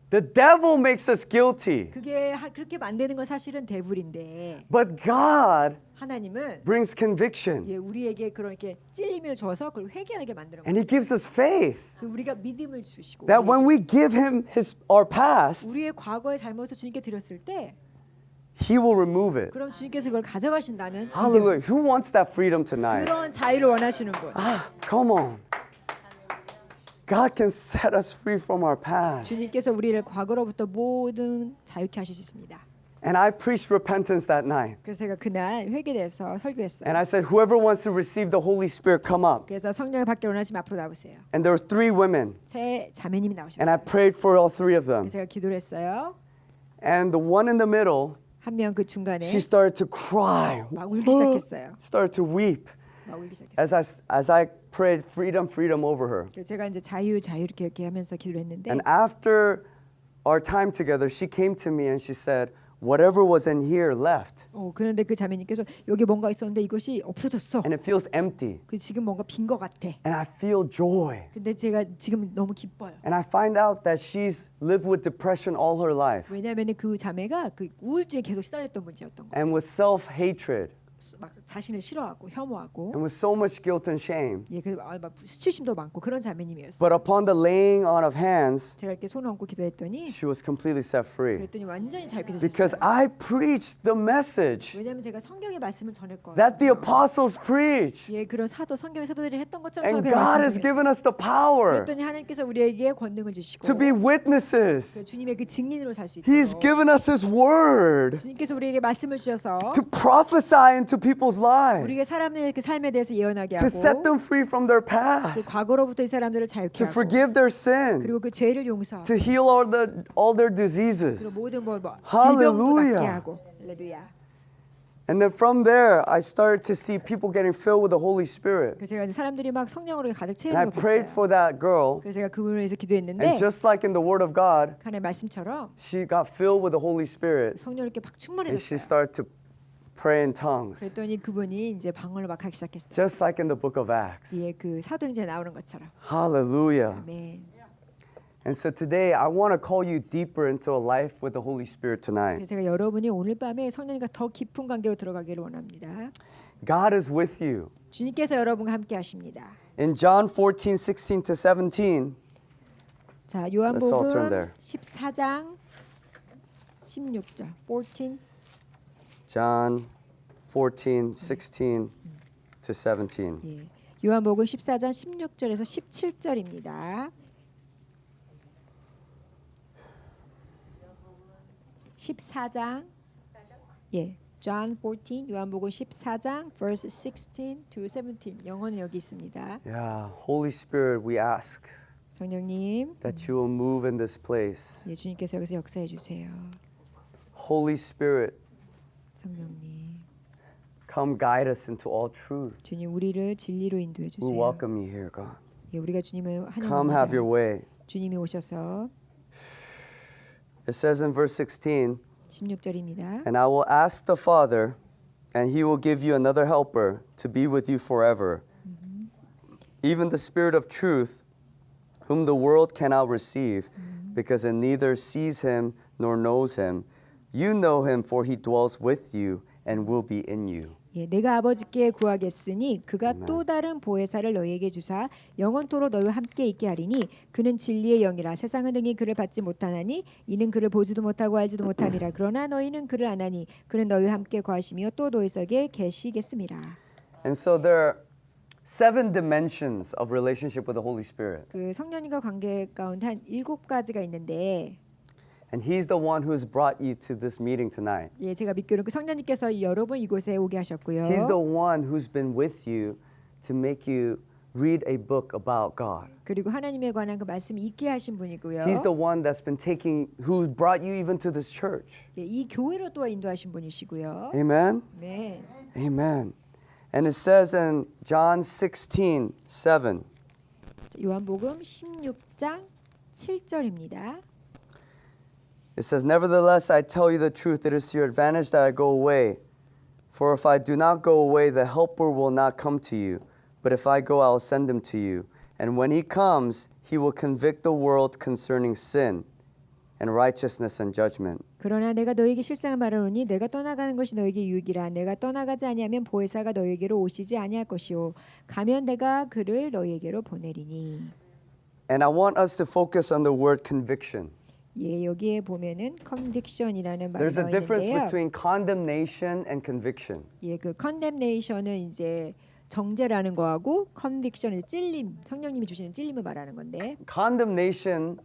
The devil makes us guilty, 그게 그렇게 만드는 건 사실은 대불인데 but God 하나님은 brings conviction, 예, 우리에게 그런 이렇게 찔림을 줘서 그걸 회개하게 만드는 and 거예요. He gives us faith 그 우리가 믿음을 주시고 that when we give Him our past, 우리의 과거의 잘못을 주님께 드렸을 때 He will remove it. 그럼 주님께서 그걸 가져가신다는 Hallelujah. Who wants that freedom tonight? 그런 자유를 원하시는 분. Come on. God can set us free from our past. 주님께서 우리를 과거로부터 모든 자유케 하실 수 있습니다. And I preached repentance that night. 그래서 제가 그날 회개에 대해서 설교했어요. And I said, whoever wants to receive the Holy Spirit, come up. 그래서 성령을 받기를 원하시면 앞으로 나오세요. And there were 3 women. 세 자매님이 And I 나오셨어요. prayed for all 3 of them. 그래서 제가 기도를 했어요. And the one in the middle, 한 명 그 중간에 she started to cry. 막 울기 시작했어요. Started to weep 막 울기 시작했어요. as I prayed freedom over her. 그래서 제가 이제 자유 이렇게 하면서 기도를 했는데 And after our time together, she came to me and she said, whatever was in here left. 그런데 그 자매님께서 여기 뭔가 있었는데 이것이 없어졌어. And it feels empty. 그 지금 뭔가 빈 것 같아. And I feel joy. 근데 제가 지금 너무 기뻐요. And I find out that she's lived with depression all her life 왜냐하면 그 자매가 그 우울증에 계속 시달렸던 문제였던 거예요. and with self-hatred 막 자신을 싫어하고 혐오하고 and with so much guilt and shame. 예, 그래서 막 수치심도 많고 그런 자매님이었어요. But upon the laying on of hands, 제가 이렇게 손을 얹고 기도했더니 she was completely set free. 그랬더니 완전히 자유케 Because 되셨어요. I preached the message 왜냐하면 제가 성경의 말씀을 전했거든요. that the apostles preached. 예, 그런 성경의 사도들이 했던 것처럼 And 저에게 God has 말씀드렸어요. given us the power 그랬더니 하나님께서 우리에게 권능을 주시고 to be witnesses. 주님의 그 증인으로 살 수 He's 있도록 given us His word 주님께서 우리에게 말씀을 주셔서 to prophesy into people's lives, 우리가 사람들의 그 삶에 대해서 예언하게 to set 하고 them free from their 그 past, 과거로부터 이 사람들을 자유케 to 하고 forgive their sin, 그리고 그 죄를 용서하고 to heal all their 그리고 diseases. 모든 질병도 Hallelujah. 낫게 하고 할렐루야. And then from there, I started to see people getting filled with the Holy Spirit. 그래서 제가 이제 사람들이 막 성령으로 가득 And I 채우는 걸 prayed 봤어요. for that girl, 그래서 제가 그분을 위해서 기도했는데 and just like in the Word of God, 하나님의 말씀처럼 she got filled with the Holy Spirit, 성령 이렇게 막 and she 충만해졌어요. started to pray in tongues, 그랬더니 그분이 이제 방언을 막 하기 시작했어요. just like in the book of Acts. 예, 그 사도행전에 나오는 것처럼. Hallelujah. 아멘. And so today, I want to call you deeper into a life with the Holy Spirit tonight. 그래서 제가 여러분이 오늘 밤에 성령님과 더 깊은 관계로 들어가기를 원합니다. God is with you. 주님께서 여러분과 함께 하십니다. In John 14:16 to 17, 자, Let's all turn 요한복음 there. 14장 16절. 14 John 14:16 to 17. 예. 요한복음 14장 16절에서 17절입니다. 14장 예. John 14 요한복음 14장 verse 16 to 17. 영어는 여기 있습니다. Yeah, Holy Spirit, we ask 성령님, that you will move in this place. 예, 주님께서 여기서 역사해 주세요. Holy Spirit, 성령님, come guide us into all truth. 주님 우리를 진리로 인도해 We 주세요. welcome you here, God. 예, 우리가 주님을 Come have your 환영합니다. way. 주님이 오셔서 It says in verse 16, 16절입니다. and I will ask the Father, and he will give you another helper to be with you forever. Even the Spirit of truth, whom the world cannot receive, because it neither sees him nor knows him. You know him, for he dwells with you and will be in you. 예, 내가 아버지께 구하겠으니 그가 또 다른 보혜사를 너희에게 주사 영원토록 너희와 함께 있게 하리니 그는 진리의 영이라 세상은 능히 그를 받지 못하나니 이는 그를 보지도 못하고 알지도 못하니라 그러나 너희는 그를 아나니 그는 너희와 함께 거하시며 또 너희 속에 계시겠음이라. And so there are 7 dimensions of relationship with the Holy Spirit. 그 성령님과 관계 가운데 한 7가지가 있는데 And he's the one who has brought you to this meeting tonight. 예, 제가 믿기로는 그 성령님께서 여러분 이곳에 오게 하셨고요. He's the one who's been with you to make you read a book about God. 그리고 하나님에 관한 그 말씀 읽게 하신 분이고요. He's the one that's been taking, who brought you even to this church. 예, 이 교회로 또 인도하신 분이시고요. Amen? 네. Amen. And it says in John 16:7, 요한복음 16장 7절입니다. it says, Nevertheless, I tell you the truth, it is to your advantage that I go away. For if I do not go away, the Helper will not come to you. But if I go, I will send him to you. And when he comes, he will convict the world concerning sin and righteousness and judgment. 그러나 내가 너에게 실상을 말하노니 내가 떠나가는 것이 너에게 유익이라. 내가 떠나가지 아니하면 보혜사가 너에게로 오시지 아니할 것이요. 가면 내가 그를 너에게로 보내리니. And I want us to focus on the word conviction. 예, 여기에 보면은 conviction이라는 말이 There's a 나와 difference 있는데요. between condemnation and conviction. 예, 그 condemnation은 이제 정죄라는 거하고 conviction은 찔림, 성령님이 주시는 찔림을 말하는 건데 Condemnation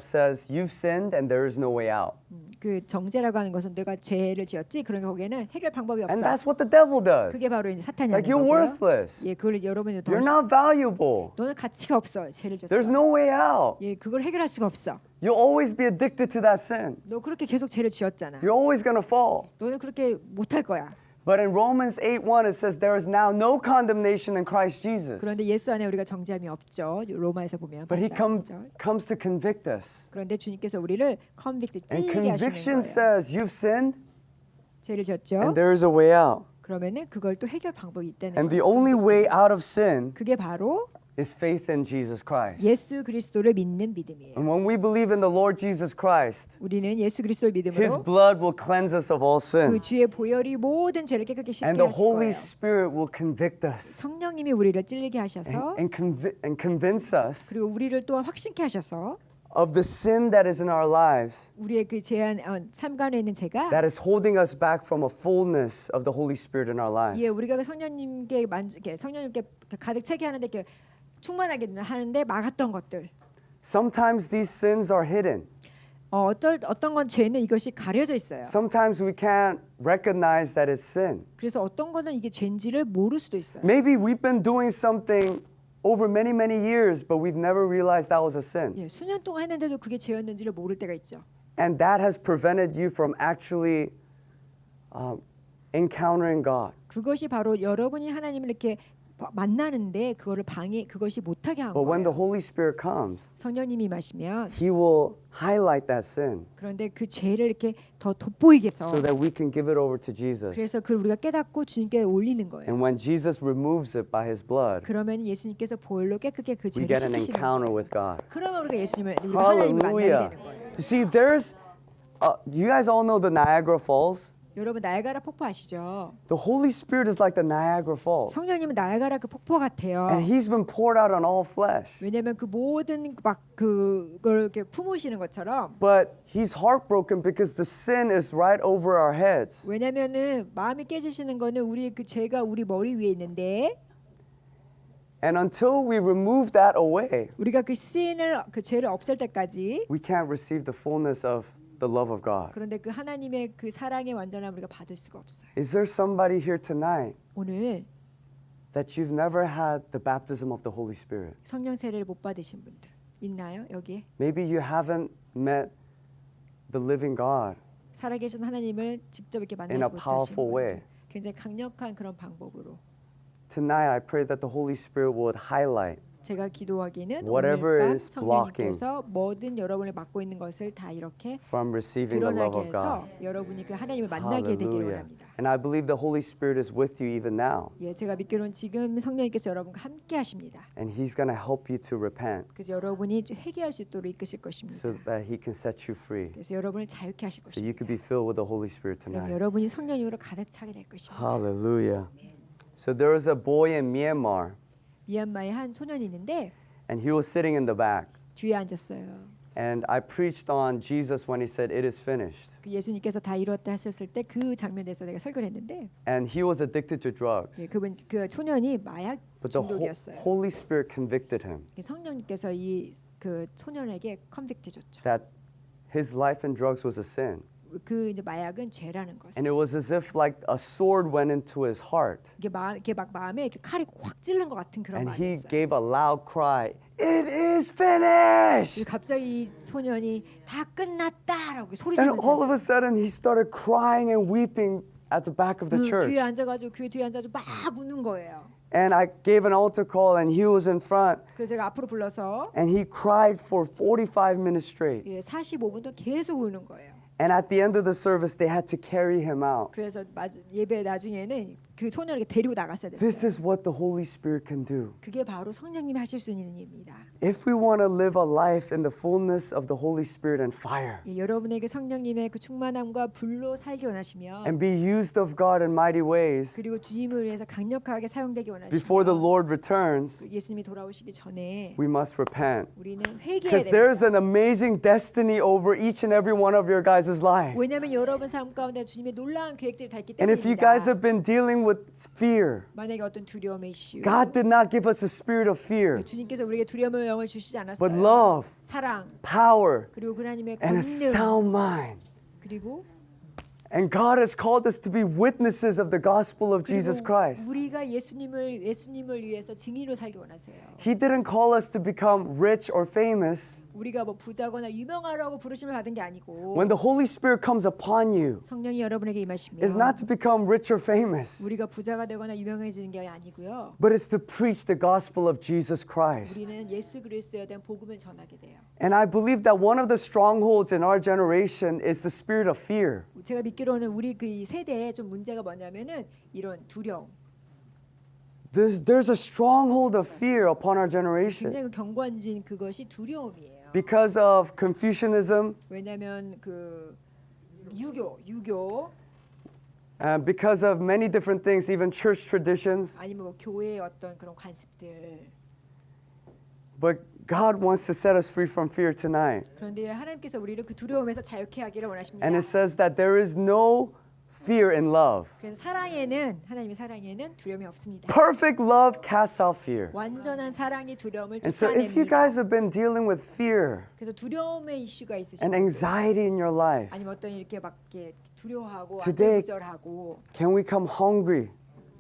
says you've sinned and there is no way out. 그 정죄라고 하는 것은 내가 죄를 지었지. 그러니까 거기에는 해결 방법이 없어. And that's what the devil does. 그게 바로 이제 사탄이 It's like 하는 you're 거고요. worthless. 예, 그걸 여러분이 더 You're not valuable. 너는 가치가 없어. 죄를 졌어. There's no way out. 예, 그걸 해결할 수가 없어. You'll always be addicted to that sin. 너 그렇게 계속 죄를 지었잖아. You're always going to fall. 너는 그렇게 못할 거야. But in Romans 8:1 it says there is now no condemnation in Christ Jesus. 그런데 예수 안에 우리가 정죄함이 없죠. 로마에서 보면. But he 8장 1절. comes to convict us. 그런데 주님께서 우리를 convict And 찔리게 하시는 conviction 거예요. says you've sinned 죄를 졌죠. and there is a way out. 그러면은 그걸 또 해결 방법이 있다는 And the 거예요. only way out of sin 그게 바로 is faith in Jesus Christ. 예수 그리스도를 믿는 믿음이에요. And when we believe in the Lord Jesus Christ, 우리는 예수 그리스도를 His 믿음으로 blood will cleanse us of all 그 sin. 주의 보혈이 모든 죄를 깨끗게 씻게 And the 하실 Holy 거예요. Spirit will convict us 성령님이 우리를 찔리게 하셔서 and convince us 그리고 우리를 또한 확신케 하셔서 of the sin that is in our lives 우리의 그 제한 삶간에 있는 죄가 that is holding us back from a fullness of the Holy Spirit in our lives. 예, 우리가 그 성령님께 가득 차게 하는데 이렇게 충만하게 하는데 막았던 것들. Sometimes these sins are hidden. 어떤 건 죄는 이것이 가려져 있어요. Sometimes we can't recognize that it's sin. 그래서 어떤 거는 이게 죄인지를 모를 수도 있어요. Maybe we've been doing something over many years, but we've never realized that was a sin. 예, 수년 동안 했는데도 그게 죄였는지를 모를 때가 있죠. And that has prevented you from actually encountering God. 그것이 바로 여러분이 하나님을 이렇게 만나는데 그것이 못하게 한 But when the 거예요. Holy Spirit comes, 성령님이 마시면 He will highlight that sin 그런데 그 죄를 이렇게 더 돋보이게 해서 so that we can give it over to Jesus. 그래서 그걸 우리가 깨닫고 주님께 올리는 거예요. And when Jesus removes it by His blood, 그러면 예수님께서 보혈로 깨끗게 그 we 죄를 get an 씻기시는 encounter 거예요. with God. 그러면 우리가 하나님을 만나게 Hallelujah. 되는 거예요. You see, you guys all know the Niagara Falls. 여러분 나야가라 폭포 아시죠? The Holy Spirit is like the Niagara Falls. 성령님은 나야가라 그 폭포 같아요. And He's been poured out on all flesh. 왜냐하면 그 모든 막 그걸 이렇게 품으시는 것처럼 But He's heartbroken because the sin is right over our heads. 왜냐면은 마음이 깨지시는 거는 우리 그 죄가 우리 머리 위에 있는데 And until we remove that away, 우리가 그 죄를 없앨 때까지 we can't receive the fullness of the love of God. 그런데 그 하나님의 그 사랑의 완전함 우리가 받을 수가 없어요. Is there somebody here tonight 오늘 that you've never had the baptism of the Holy Spirit? 성령 세례를 못 받으신 분들 있나요? 여기에 Maybe you haven't met the living God. 살아계신 하나님을 직접 이렇게 만나지 In a 못하신 powerful 분들 way. 굉장히 강력한 그런 방법으로 Tonight, I pray that the Holy Spirit would highlight 제가 기도하기는 Whatever 오늘 밤 is 성령님께서 모든 여러분을 맡고 있는 것을 다 이렇게 from receiving the love 드러나게 of God. 해서 여러분이 그 하나님을 만나게 되기를 Hallelujah. 원합니다. And I believe the Holy Spirit is with you even now. 예, 제가 믿기로는 지금 성령님께서 여러분과 함께 하십니다. And He's going to help you to repent 그래서 여러분이 회개할 수 있도록 이끄실 것입니다. so that He can set you free. 그래서 여러분을 자유케 하실 So you 것입니다. could be filled with the Holy Spirit 그럼 tonight. 여러분이 성령님으로 가득 차게 될 것입니다. Hallelujah. So there was a boy in Myanmar, 미얀마에 한 소년이 있는데 and he was sitting in the back. 뒤에 앉았어요. And I preached on Jesus when He said, "It is finished." 그 예수님께서 다 이뤘다 하셨을 때 그 장면에 대해서 내가 설교를 했는데 And he was addicted to drugs. 예, 그 소년이 마약 But the 중독이었어요. Holy Spirit convicted him 성령님께서 이 그 소년에게 컨빅트 줬죠. that his life in drugs was a sin. 그 이제 마약은 죄라는 것. And it was as if like a sword went into his heart. 이게 막 마음에 이렇게 칼이 확 찔른 것 같은 그런 And he 마음이었어요. gave a loud cry, "It is finished!" 갑자기 이 소년이 다 끝났다라고 소리 And all of 지르면서 a sudden he started crying and weeping at the back of the church. 뒤에 앉아가지고 교회 뒤에 앉아가지고 막 우는 거예요. And I gave an altar call and he was in front 그래서 제가 앞으로 불러서 and he cried for 45 minutes straight. 45분 동안 계속 우는 거예요. And at the end of the service they had to carry him out. 그래서 예배 나중에는 그 소년을 데리고 나갔어야 This 됐어요. is what the Holy Spirit can do. 그게 바로 성령님이 하실 수 있는 일입니다. If we want to live a life in the fullness of the Holy Spirit and fire 예, 여러분에게 성령님의 그 충만함과 불로 살기 원하시면 and be used of God in mighty ways 그리고 주님을 위해서 강력하게 사용되기 before the 원하시면 Lord returns, 예수님이 돌아오시기 전에 we must repent. 우리는 회개해야 Because there's 됩니다. an amazing destiny over each and every one of your guys' life. 왜냐하면 여러분 삶 가운데 주님의 놀라운 계획들이 다 있기 And if you guys 때문입니다. have been dealing with fear, 만약에 어떤 두려움의 이슈 God did not give us a spirit of fear, 주님께서 우리에게 두려움의 영을 주시지 않았어요. but love, 사랑 power, 그리고 하나님의 and a 권능 sound mind. 그리고 And God has called us to be witnesses of the gospel of Jesus 그리고 Christ. 우리가 예수님을 위해서 증인으로 살기 원하세요. He didn't call us to become rich or famous. 우리가 뭐 부자거나 유명하라고 부르심을 받은 게 아니고 When the Holy Spirit comes upon you, 성령이 여러분에게 임하시면 it's not to become rich or famous, 우리가 부자가 되거나 유명해지는 게 아니고요. but it's to preach the gospel of Jesus Christ. 우리는 예수 그리스도에 대한 복음을 전하게 돼요. And I believe that one of the strongholds in our generation is the spirit of fear. 제가 믿기로는 우리 그 세대에 좀 문제가 뭐냐면은 이런 두려움. there's a stronghold of fear upon our generation 굉장히 경관진 그것이 두려움이에요. because of Confucianism, 왜냐하면 그 유교 because of many different things, even church traditions. 아니면 뭐 교회의 어떤 그런 관습들. But God wants to set us free from fear tonight. 그런데 하나님께서 우리를 그 두려움에서 자유케 하기를 원하십니다. And it says that there is no fear in love. 그래서 사랑에는 하나님의 사랑에는 두려움이 없습니다. Perfect love casts out fear. 완전한 사랑이 두려움을 And so if you 쫓아냅니다. guys have been dealing with fear 그래서 두려움의 이슈가 있으신 and 분들, anxiety in your life, 아니면 어떤 이렇게 막 이렇게 두려워하고 Today- 안절부절하고 can we come hungry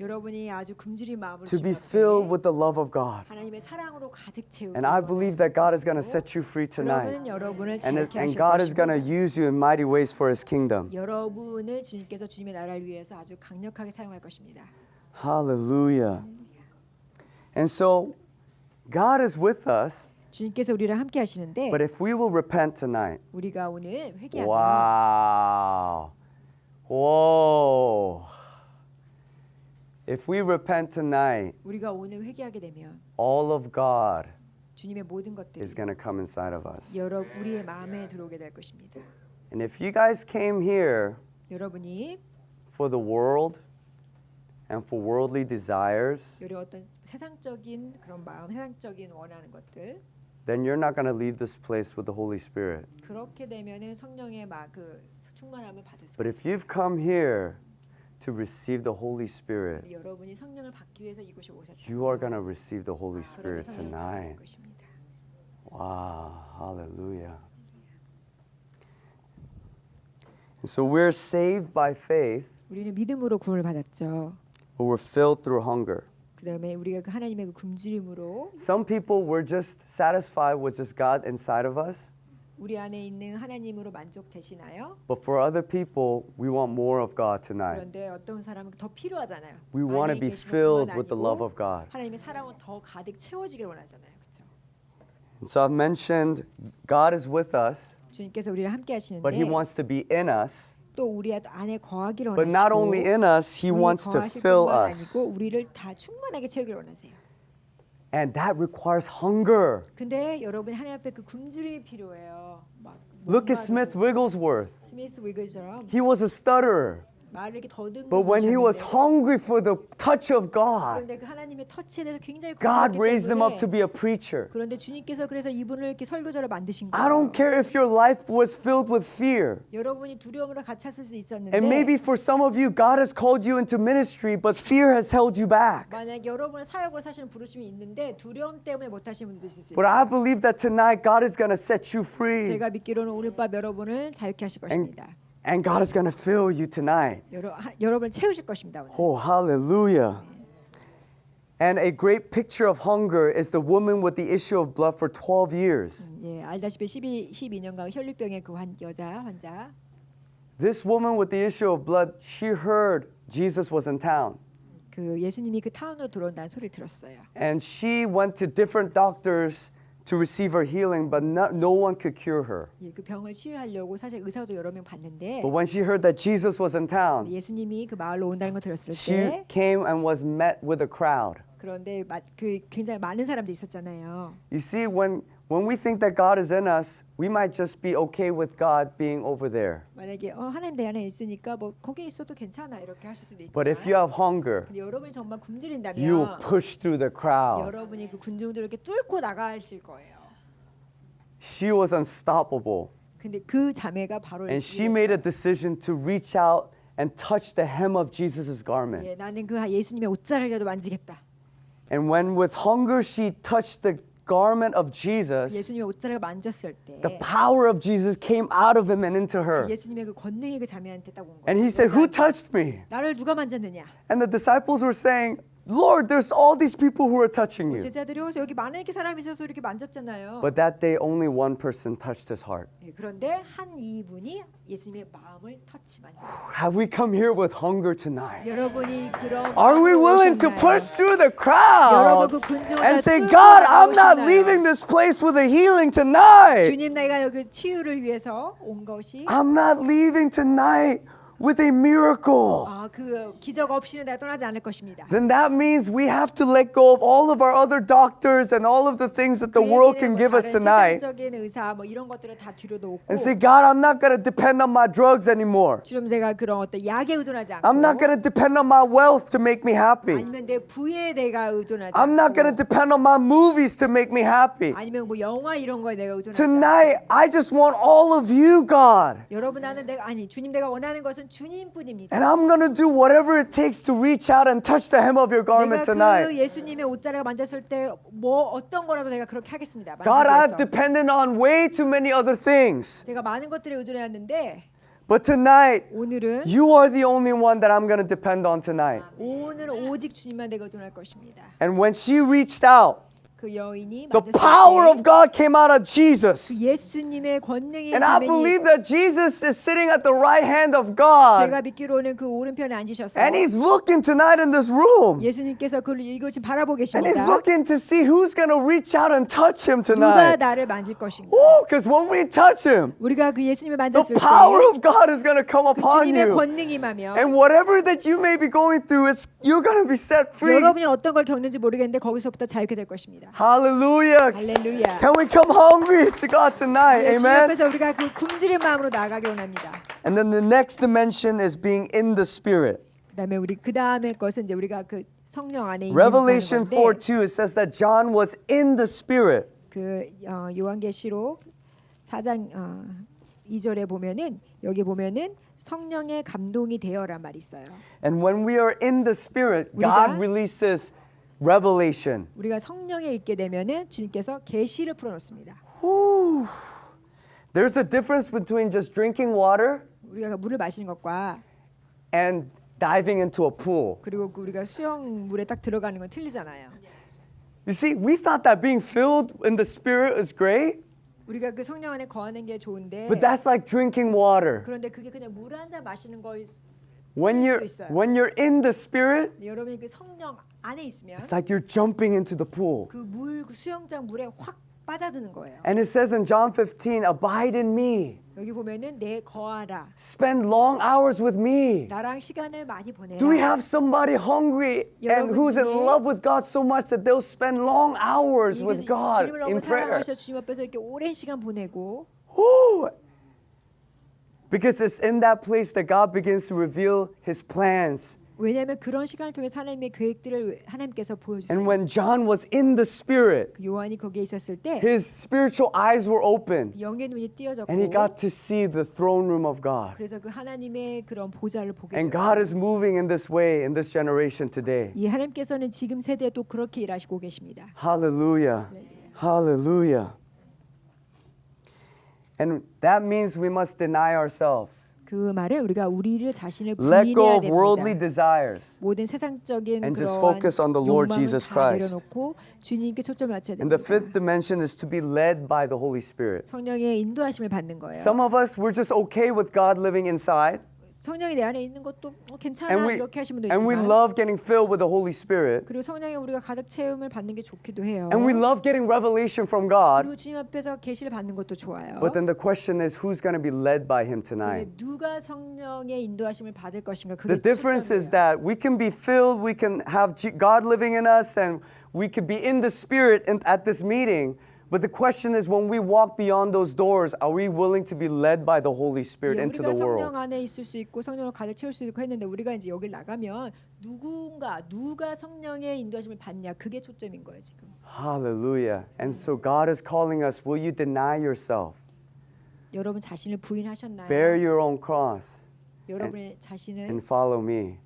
여러분이 아주 금질인 마음으로 to be 주님 앞에 filled with the love of God? 하나님의 사랑으로 가득 채우고 And I believe that God is going to set you free tonight. 그러면 여러분을 And 자유케 하실 God is going to 것이고 use you in mighty ways for His kingdom. 여러분을 주님께서 주님의 나라를 위해서 아주 강력하게 사용할 것입니다. Hallelujah. And so God is with us, 주님께서 우리랑 함께 하시는데 but if we will repent tonight, 우리가 오늘 회개하면 wow. Whoa. If we repent tonight, 우리가 오늘 회개하게 되면 all of God 주님의 모든 것들이 is going to come inside of us. 우리의 마음에 들어오게 될 것입니다. And if you guys came here 여러분이 for the world and for worldly desires, 여러 어떤 세상적인 그런 마음, 세상적인 원하는 것들 then you're not going to leave this place with the Holy Spirit. 그렇게 되면은 성령의 그 충만함을 받을 수 But if 없어요. you've come here to receive the Holy Spirit, 여러분이 성령을 받기 위해서 이곳에 오셨다. you are going to receive the Holy 그러면 Spirit 성령을 받을 tonight. 것입니다. Wow, hallelujah. And so we're saved by faith, 우리는 믿음으로 구원을 받았죠. but we're filled through hunger. 그다음에 우리가 그 하나님의 그 굶주림으로 Some people were just satisfied with just God inside of us, 우리 안에 있는 하나님으로 만족되시나요? but for other people, we want more of God tonight. 그런데 어떤 사람은 더 필요하잖아요. We want to 안에 be 계시는 filled 것뿐만 with the 아니고 love of God. 하나님의 사랑은 더 가득 채워지길 원하잖아요. 그렇죠? And so I've mentioned God is with us, 주님께서 우리를 함께 but He 하시는데 wants to be in us. 또 우리 안에 거하기를 But not only 원하시고 in us, He 우리 wants to 거하실 fill 뿐만 us. 아니고 우리를 다 충만하게 채우길 원하세요. And that requires hunger. 근데 여러분 하나님 앞에 그 굶주림이 필요해요. 막 Look at Smith Wigglesworth. 스미스 위글처럼 He was a stutterer. 말을 이렇게 더듬는 But when he was 분이셨는데 hungry for the touch of God, 그런데 그 하나님의 터치에 대해서 굉장히 God 굶주렸기 raised him up to 때문에 be a preacher. 그런데 주님께서 그래서 이분을 이렇게 설교자로 만드신 I 거예요. don't care if your life was filled with fear. 여러분이 두려움으로 갇혔을 수 있었는데 And maybe for some of you, God has called you into ministry, but fear has held you back. 만약 여러분은 사역을 사시는 부르심이 있는데 두려움 때문에 못 하시는 분도 있을 수 But I 있어요. believe that tonight God is going to set you free. 제가 믿기로는 오늘 밤 여러분을 자유케 하실 것입니다. And God is going to fill you tonight. 여러분을 채우실 것입니다. 오늘. Oh, hallelujah. And a great picture of hunger is the woman with the issue of blood for 12 years. 예, 알다시피 12년간 혈류병의 그 여자 환자. This woman with the issue of blood, she heard Jesus was in town. 그 예수님이 그 타운으로 들어온다는 소리를 들었어요. And she went to different doctors to receive her healing, but no one could cure her. 예, 그 병을 치유하려고 사실 의사도 여러 명 봤는데 But when she heard that Jesus was in town, 예수님이 그 마을로 온다는 걸 들었을 she 때 came and was met with a crowd. 그런데 그 굉장히 많은 사람들이 있었잖아요. You see, when we think that God is in us, we might just be okay with God being over there. 만약에 하나님 내 안에 있으니까 뭐 거기 있어도 괜찮아 이렇게 하실 수도 있지만 But if you have hunger, 근데 여러분이 정말 굶주린다면 you push through the crowd. 여러분이 그 군중들을 이렇게 뚫고 나가실 거예요. She was unstoppable. 근데 그 자매가 바로 And she made a decision to reach out and touch the hem of Jesus' garment. 예, 나는 그 예수님의 옷자락이라도 만지겠다. And when with hunger she touched the garment of Jesus, 예수님의 옷자락을 만졌을 때 the power of Jesus came out of him and into her. 예수님의 그 권능이 그 자매한테 딱 온 거예요. And he said, "Who touched me?" 나를 누가 만졌느냐? And the disciples were saying, "Lord, there's all these people who are touching you." 제자들이 여기 많은 이렇게 사람이 있어서 이렇게 만졌잖아요. But that day only one person touched his heart. 예, 그런데 한 이분이 예수님의 마음을 만졌어요. Have we come here with hunger tonight? 여러분이 그런 Are we 마음으로 willing to 오셨나요? push through the crowd 여러분 그 군중을 and 다 say, 뚫고 "God, I'm not 나가오시나요? leaving this place with a healing tonight. 주님 내가 여기 치유를 위해서 온 것이 I'm not leaving tonight with a miracle. 그 기적 없이는 내가 떠나지 않을 것입니다. Then that means we have to let go of all of our other doctors and all of the things that the world can give us tonight 세상적인 의사 뭐 이런 것들을 다 뒤로 놓고 and say, God, I'm not going to depend on my drugs anymore. 주님 제가 그런 어떤 약에 의존하지 않고 I'm not going to depend on my wealth to make me happy. 아니면 내 부에 내가 의존하지 I'm not going to 않고 depend on my movies to make me happy. 아니면 뭐 영화 이런 거에 내가 의존하지 않고 Tonight, I just want all of you, God. 여러분 나는 내가 주님 내가 원하는 것은 주님뿐입니다. And I'm going to do whatever it takes to reach out and touch the hem of your garment 내가 그 tonight. 예수님의 옷자락을 만졌을 때 뭐 어떤 거라도 내가 그렇게 하겠습니다. God, 만지기 I've 위해서. depended on way too many other things. 내가 많은 것들에 의존해왔는데 But tonight, 오늘은 you are the only one that I'm going to depend on tonight. 오늘 오직 주님만 내가 의존할 것입니다. And when she reached out, 그 여인이 the 만졌을 power 때 of God came out of Jesus. 그 예수님의 권능의 And I 지면이 believe that Jesus is sitting at the right hand of God. 제가 믿기로는 그 오른편에 앉으셔서 And he's looking tonight in this room. 예수님께서 이걸 지금 바라보고 And he's 계십니다. looking to see who's going to reach out and touch him 누가 tonight. 나를 만질 것인가? Because when we touch him, 우리가 그 예수님을 the 만졌을 power 때 of God is going to come upon 주님의 you. 권능이 임하며 And whatever that you may be going through, you're going to be set free. 여러분이 어떤 걸 겪는지 모르겠는데 거기서부터 자유게 될 것입니다. Hallelujah. 할렐루야. Can we come hungry to God tonight? 예, 주님 Amen. 앞에서 우리가 그 굶주린 마음으로 나아가기 원합니다. And then the next dimension is being in the Spirit. 그다음에 우리 그 다음에 것은 이제 우리가 그 성령 안에 있는 Revelation 건데 4:2 it says that John was in the Spirit. 그 요한계시록 4장 2절에 보면은 여기 보면은 성령의 감동이 되어란 말이 있어요. And when we are in the Spirit, 우리가 God releases revelation. 우리가 성령에 있게 되면은 주님께서 계시를 풀어놓습니다. Whew. There's a difference between just drinking water 우리가 물을 마시는 것과 and diving into a pool. 그리고 우리가 수영물에 딱 들어가는 건 틀리잖아요. You see, we thought that being filled in the Spirit is great, 우리가 그 성령 안에 거하는 게 좋은데 but that's like drinking water. 그런데 그게 그냥 물 한 잔 마시는 걸 When you're in the Spirit, 여러분이 그 성령 안에 있으면 it's like you're jumping into the pool. 그 수영장 물에 확 빠져드는 거예요. And it says in John 15, abide in me. 여기 보면은 내 거하라. Spend long hours with me. 나랑 시간을 많이 보내라. Do we have somebody hungry and 여러분 who's in 중에 love with God so much that they'll spend long hours with God 주님을 in 너무 prayer? 사랑하셔 주님 앞에서 이렇게 오랜 시간 보내고 Woo! Because it's in that place that God begins to reveal His plans. 왜냐하면 그런 시간을 통해 하나님의 계획들을 하나님께서 보여주세요. And when John was in the Spirit, 그 요한이 거기에 있었을 때 his spiritual eyes were open 영의 눈이 띄어졌고 and he got to see the throne room of God. 그래서 그 하나님의 그런 보좌를 보게 And God 됐어요. is moving in this way in this generation today. 이 하나님께서는 지금 세대에 또 그렇게 일하시고 계십니다. Hallelujah. Hallelujah. And that means we must deny ourselves. 그 말은 우리가 우리를 자신을 Let go 부인해야 of worldly 됩니다. desires. 모든 세상적인 and just 그러한 focus on the Lord 욕망을 Jesus 다 Christ. 내려놓고 주님께 초점을 맞춰야 And the 됩니다. fifth dimension is to be led by the Holy Spirit. 성령의 인도하심을 받는 거예요. Some of us, we're just okay with God living inside. 성령이 내 안에 있는 것도 괜찮아 And we, 이렇게 하시는 분도 and we 있지만 love getting filled with the Holy Spirit. 그리고 성령에 우리가 가득 채움을 받는 게 좋기도 해요. And we love getting revelation from God. 그리고 주님 앞에서 계시를 받는 것도 좋아요. But then the question is, who's going to be led by Him tonight? 근데 누가 성령의 인도하심을 받을 것인가 The 그게 difference is 초점이에요. that we can be filled, we can have God living in us, and we could be in the Spirit at this meeting. But the question is, when we walk beyond those doors, are we willing to be led by the Holy Spirit into the 우리가 성령 world? 안에 있을 수 있고 성령으로 가득 채울 수 있고 했는데 우리가 이제 여길 나가면 누가 성령의 인도하심을 받냐 그게 초점인 거예요 지금. Hallelujah. And so God is calling us, will you deny yourself? 여러분 자신을 부인하셨나요? Bear your own cross 여러분의 자신을 and follow me.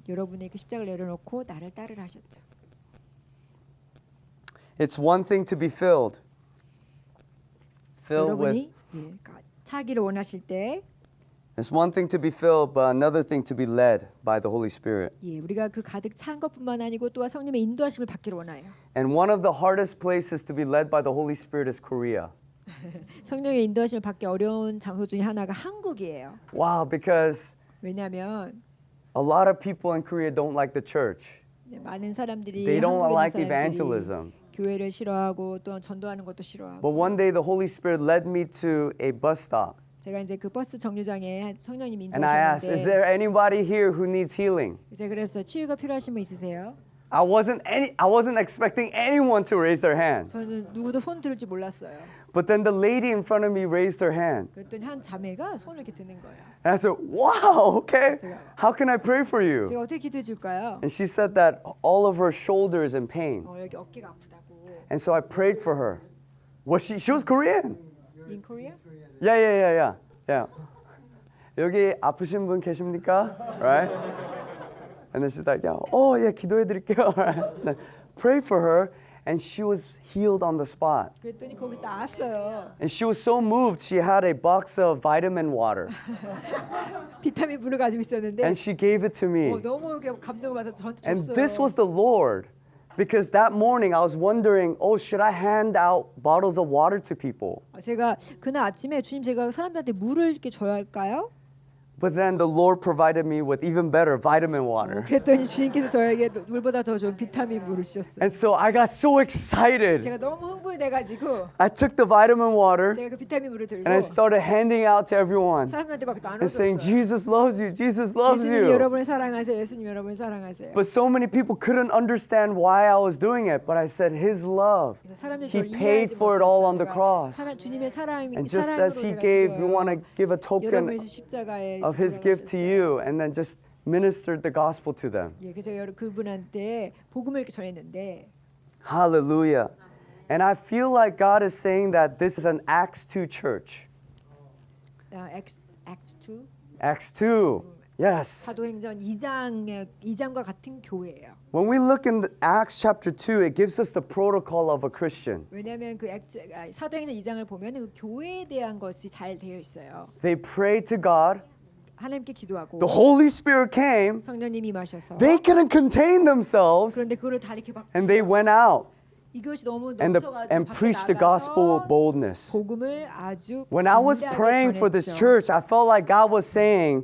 여러분의 그 십자가를 내려놓고 나를 따르라 하셨죠. It's one thing to be filled with. 여러분이 차기를 원하실 때 It's one thing to be filled, but another thing to be led by the Holy Spirit. 우리가 그 가득 찬 것뿐만 아니고 또한 성령의 인도하심을 받기를 원해요. And one of the hardest places to be led by the Holy Spirit is Korea. 성령의 인도하심을 받기 어려운 장소 중에 하나가 한국이에요. Wow, because 왜냐하면 a lot of people in Korea don't like the church. 많은 사람들이 They don't 한국에 like 있는 사람들이 evangelism. 교회를 싫어하고 또 전도하는 것도 싫어하고. But one day the Holy Spirit led me to a bus stop. 제가 이제 그 버스 정류장에 성령님 And I asked, is there 인도하셨는데 anybody here who needs healing? 이제 그래서 치유가 필요하신 분 있으세요? I wasn't expecting anyone to raise their hand. 저는 누구도 손 들지 몰랐어요. But then the lady in front of me raised her hand. 그랬더니 한 자매가 손을 이렇게 드는 거예요. And I said, wow, okay. How can I pray for you? 제가 어떻게 기도해 줄까요? And she said that all of her shoulders in pain. 여기 어깨가 아프다고. And so I prayed for her. Well, she was Korean. In Korea? Yeah. 여기 아프신 분 계십니까? Right? And then she's like, yeah, 기도해 드릴게요. Right? Pray for her. And she was healed on the spot. 그랬더니 거기서 나왔어요. And she was so moved, she had a box of vitamin water. 비타민 물을 가지고 있었는데 And she gave it to me. 너무 이렇게 감동을 받아서 저한테 And 줬어요. this was the Lord. Because that morning I was wondering, should I hand out bottles of water to people? 제가 그날 아침에 주님 제가 사람들한테 물을 이렇게 줘야 할까요? But then the Lord provided me with even better vitamin water. 그랬더니 주님께서 저에게 물보다 더 좋은 비타민 물을 주셨어요. And so I got so excited. 제가 너무 흥분이 돼가지고 I took the vitamin water 제가 그 비타민 물을 들고 and I started handing out to everyone 사람들한테 막 and saying, 나눠줬어요. Jesus loves you, Jesus loves 예수님이 you. 여러분을 사랑하세요. 예수님 여러분을 사랑하세요. But so many people couldn't understand why I was doing it. But I said, His love. 사람들이 He 저를 paid 이해하지 for it all on 못했어요. the cross. 주님의 사랑이 And just 사랑으로 as He 제가 gave, we 드려요. want to give a token 여러분의 십자가에 of His gift to you and then just ministered the gospel to them. 예, 그래서 그분한테 복음을 이렇게 전했는데 Hallelujah. And I feel like God is saying that this is an Acts 2 church. Acts 2 Acts 2. Yes. 사도행전 2장과 같은 교회예요. When we look in the Acts chapter 2, it gives us the protocol of a Christian. 왜냐하면 그 사도행전 2장을 보면 그 교회에 대한 것이 잘 되어 있어요. They prayed to God. 하나님께 기도하고 The Holy Spirit came. 성령님이 임하셔서 They couldn't contain themselves. 그런데 그걸 다 이렇게 막 And they went out 이것이 너무 and 넘쳐가지고 밖에 preached the gospel with 나가서 boldness. 복음을 아주 When I was 담대하게 praying for this 전했죠. church, I felt like God was saying,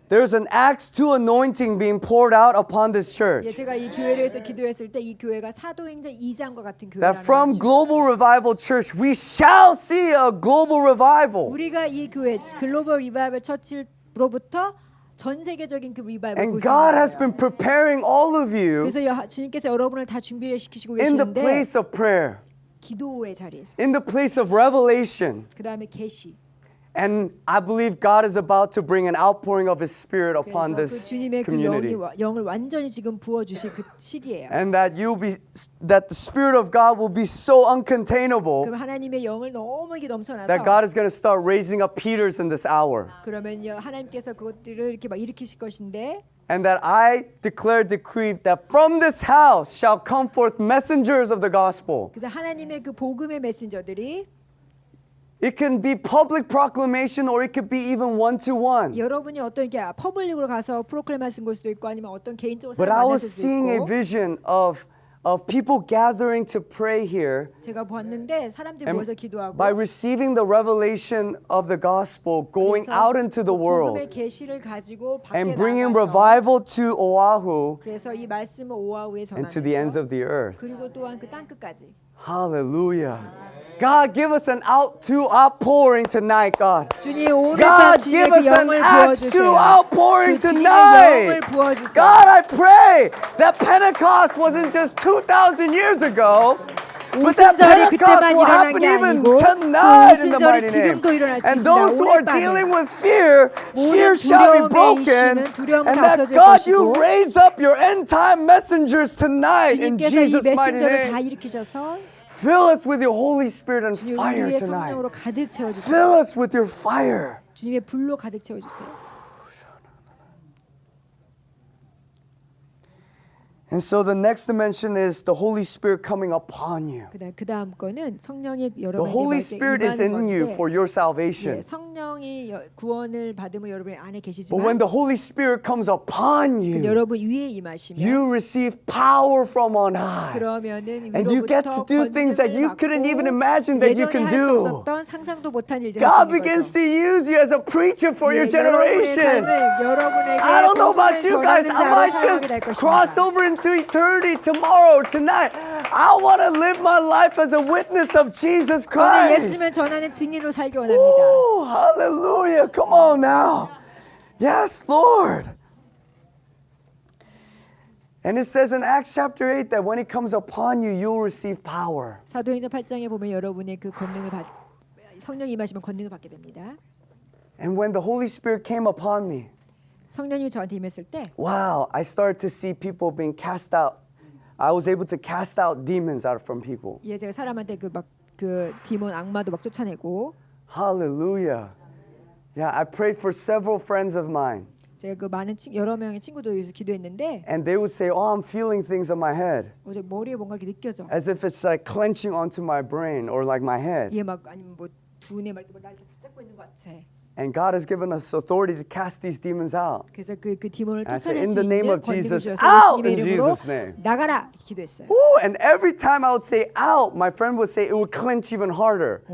there's an Acts 2 anointing being poured out upon this 예, church. 제가 이 교회를 위해서 기도했을 때 이 교회가 사도행전 2장과 같은 That 교회라는 from 것을 Global Revival Church, we shall see a global revival. 우리가 이 교회 글로벌 리바이벌 처치로부터 전 세계적인 그 리바이벌을 And 볼 수 God has 있는 been 거예요. preparing all of you 그래서 주님께서 여러분을 다 준비시키시고 in the 계시는데 place of prayer, 기도의 자리에서 in the place of revelation. 그 다음에 계시 And I believe God is about to bring an outpouring of His Spirit upon 그래서 그 this 주님의 그 community. 영을 완전히 지금 부어주실 그 시기예요. And that that the Spirit of God will be so uncontainable 그럼 하나님의 영을 너무 이게 넘쳐나서 that God is going to start raising up Peters in this hour. 그러면요 하나님께서 그것들을 이렇게 막 일으키실 것인데 And that I decree that from this house shall come forth messengers of the gospel. 그래서 하나님의 그 복음의 메신저들이 It can be public proclamation or it could be even one-to-one. 여러분이 어떤 이렇게 퍼블릭으로 가서 프로클레이션 걸 수도 있고 아니면 어떤 개인적으로 But 사람 I 만날 was 수도 seeing a 있고 vision of people gathering to pray here. 제가 봤는데 사람들이 And 모여서 기도하고 by receiving the revelation of the gospel, going 그래서 out into the 그 world 복음의 계시를 가지고 밖에 and bringing 나가서 revival to Oahu 그래서 이 말씀을 오아우에 and to the ends 전하면서 of the earth. 그리고 또한 그 땅 끝까지 Hallelujah. God, give us an outpouring tonight, God. 주님 오늘 God, 밤 주님의 give 그 us an 영을 Acts 2 부어주세요. outpouring 그 주님의 tonight. 영을 부어주세요. God, I pray that Pentecost wasn't just 2,000 years ago, but that 오순절이 Pentecost 그때만 will 일어난 happen 게 even 아니고 tonight in the 오순절이 mighty name. 지금도 일어날 수 And 있습니다. those who are 오늘 밤에 dealing with fear shall be 두려움의 broken. 이슈는 두려움은 And that 없어질 God, you 것이고 raise up your end time messengers tonight in 주님께서 이 Jesus' mighty 메신저를 다 name. 일으키셔서 Fill us with your Holy Spirit and 주님 fire 우리의 tonight. 성령으로 가득 채워주세요. Fill us with your fire. 주님의 불로 가득 채워주세요. And so the next dimension is the Holy Spirit coming upon you. 그 다음 거는 성령이 The 여러분에게 Holy Spirit is in you for your salvation. 성령이 구원을 받으면 여러분의 안에 But 계시지만 when the Holy Spirit comes upon you, 여러분 위에 임하시면 you receive power from on high. 그러면은 And you get to do things that you couldn't even imagine that you can 예전에 할 수 do. 없었던 상상도 못한 일들 God 하시는 begins 거죠. to use you as a preacher for your 여러분의 generation. 삶을 여러분에게 I don't know about 복음을 you guys. 전하는 I 자로 might 사용하게 될 just cross 것입니다. over into into eternity tomorrow, tonight. I want to live my life as a witness of Jesus 저는 Christ. 예수님을 전하는 증인으로 살기 원합니다. Ooh, hallelujah. Come on now. Yes, Lord. And it says in Acts chapter 8 that when it comes upon you, you'll receive power. 사도행전 8장에 보면 여러분의 그 권능을 성령이 임하시면 권능을 받게 됩니다. And when the Holy Spirit came upon me, 성령님이 저한테 임했을 때 wow, I started to see people being cast out. I was able to cast out demons out from people. 예, 제가 사람한테 그 디몬 악마도 막 쫓아내고 Hallelujah. Yeah, I prayed for several friends of mine. 제가 그 많은 여러 명의 친구들 위해서 기도했는데 And they would say, oh, I'm feeling things on my head. 어제 머리에 뭔가 이렇게 느껴져. As if it's like clenching onto my brain or like my head. 예, 막 아니면 뭐 두뇌 막 이렇게 날 이렇게 붙잡고 있는 것 같아. And God has given us authority to cast these demons out. 그래서 그 디몬을 I said, 쫓아낼 in 수 the name 있는 of 권능을 Jesus, 주셔서 out 예수님의 in 이름으로 Jesus' name. 나가라 이렇게 기도했어요. Ooh, and every time I would say out, my friend would say it would clench even harder.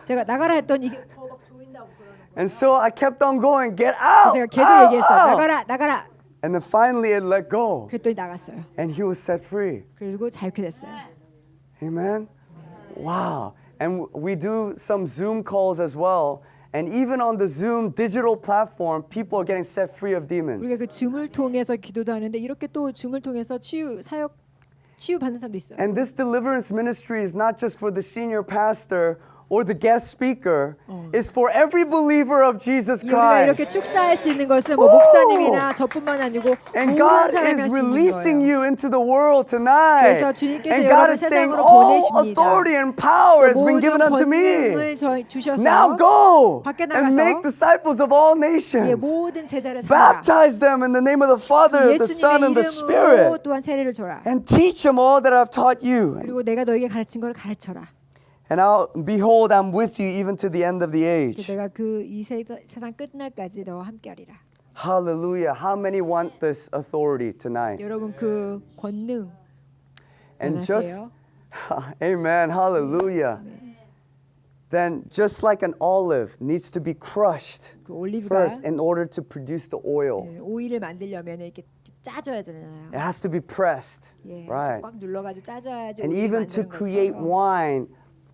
제가 나가라 했더니 이게 더 막 조인다고 그러는 거예요. And so I kept on going, get out. 제가 계속 out, 얘기했어요. out. 나가라, 나가라. And then finally it let go. 그랬더니 나갔어요. And he was set free. 그리고 자유케 됐어요. Amen. Wow. And we do some Zoom calls as well. And even on the Zoom digital platform, people are getting set free of demons. 우리가 그 줌을 통해서 기도도 하는데 이렇게 또 줌을 통해서 치유 받는 사람도 있어요. And this deliverance ministry is not just for the senior pastor or the guest speaker. It's for every believer of Jesus 우리가 이렇게 Christ. 축사할 수 있는 것은 뭐 목사님이나 저뿐만 아니고 And 모든 God 사람이 is 할 수 있는 releasing 거예요. you into the world tonight. 그래서 주님께서 And God 여러분을 is saying, 세상으로 all 보내십니다. authority and power has been 모든 given unto me. 권능을 주셔서 Now go 밖에 and 나가서 make disciples of all 예, nations. 모든 제자를 삼아라. Baptize them in the name of the Father, the Son, and 예수님의 the 이름으로 Spirit. 또한 세례를 줘라. And teach them all that I've taught you. 그리고 내가 너에게 가르친 걸 가르쳐라. And I'll behold, I'm with you even to the end of the age. 내가 그 이 세상 끝날까지 너와 함께하리라. Hallelujah. How many want this authority tonight? 여러분 그 권능 And just, 원하세요? amen, hallelujah. Then just like an olive needs to be crushed 그 올리브가 first in order to produce the oil. 예, 오일을 만들려면 이렇게 짜줘야 되잖아요. It has to be pressed, 예, right? 꽉 눌러가지고 짜줘야지 And 오일 even to 만드는 create 것처럼. wine,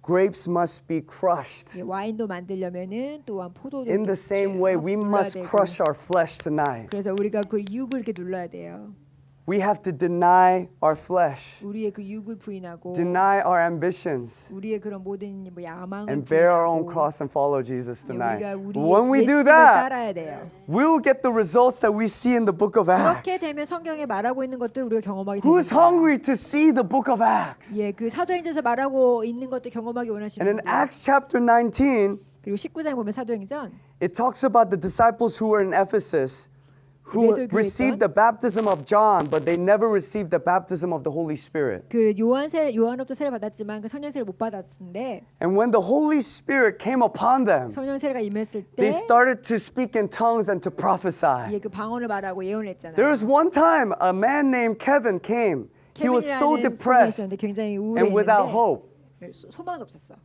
grapes must be crushed. 예, 와인도 만들려면은 또한 포도도 In the same way, we must crush our flesh tonight. 그래서 우리가 그 육을 이렇게 눌러야 돼요. We have to deny our flesh, 우리의 그 육을 부인하고 deny our ambitions, 우리의 그런 모든 뭐 야망을 and bear our own 부인하고 cross and follow Jesus 예, tonight. 우리가 우리의 When we do 예수님을 that, 따라야 돼요. we'll get the results that we see in the book of 그렇게 Acts. 되면 성경에 말하고 있는 것들 우리가 경험하게 되는 Who's 거예요. hungry to see the book of Acts? 예, 그 사도행전에서 말하고 있는 것들 경험하기 원하시는 And in 분들. Acts chapter 19, 그리고 19장 보면 사도행전 it talks about the disciples who were in Ephesus who 에베소에 received the baptism of John, but they never received the baptism of the Holy Spirit. 그 요한으로부터 세례 받았지만 그 성령 세례 못 받았는데 And when the Holy Spirit came upon them, 성령 세례가 임했을 they 때 started to speak in tongues and to prophesy. 예, 그 방언을 말하고 예언했잖아요. There was one time a man named Kevin came. He was so 케빈이라는 depressed 소년이 있었는데 굉장히 and without 우울했는데 hope. 소망은 없었어.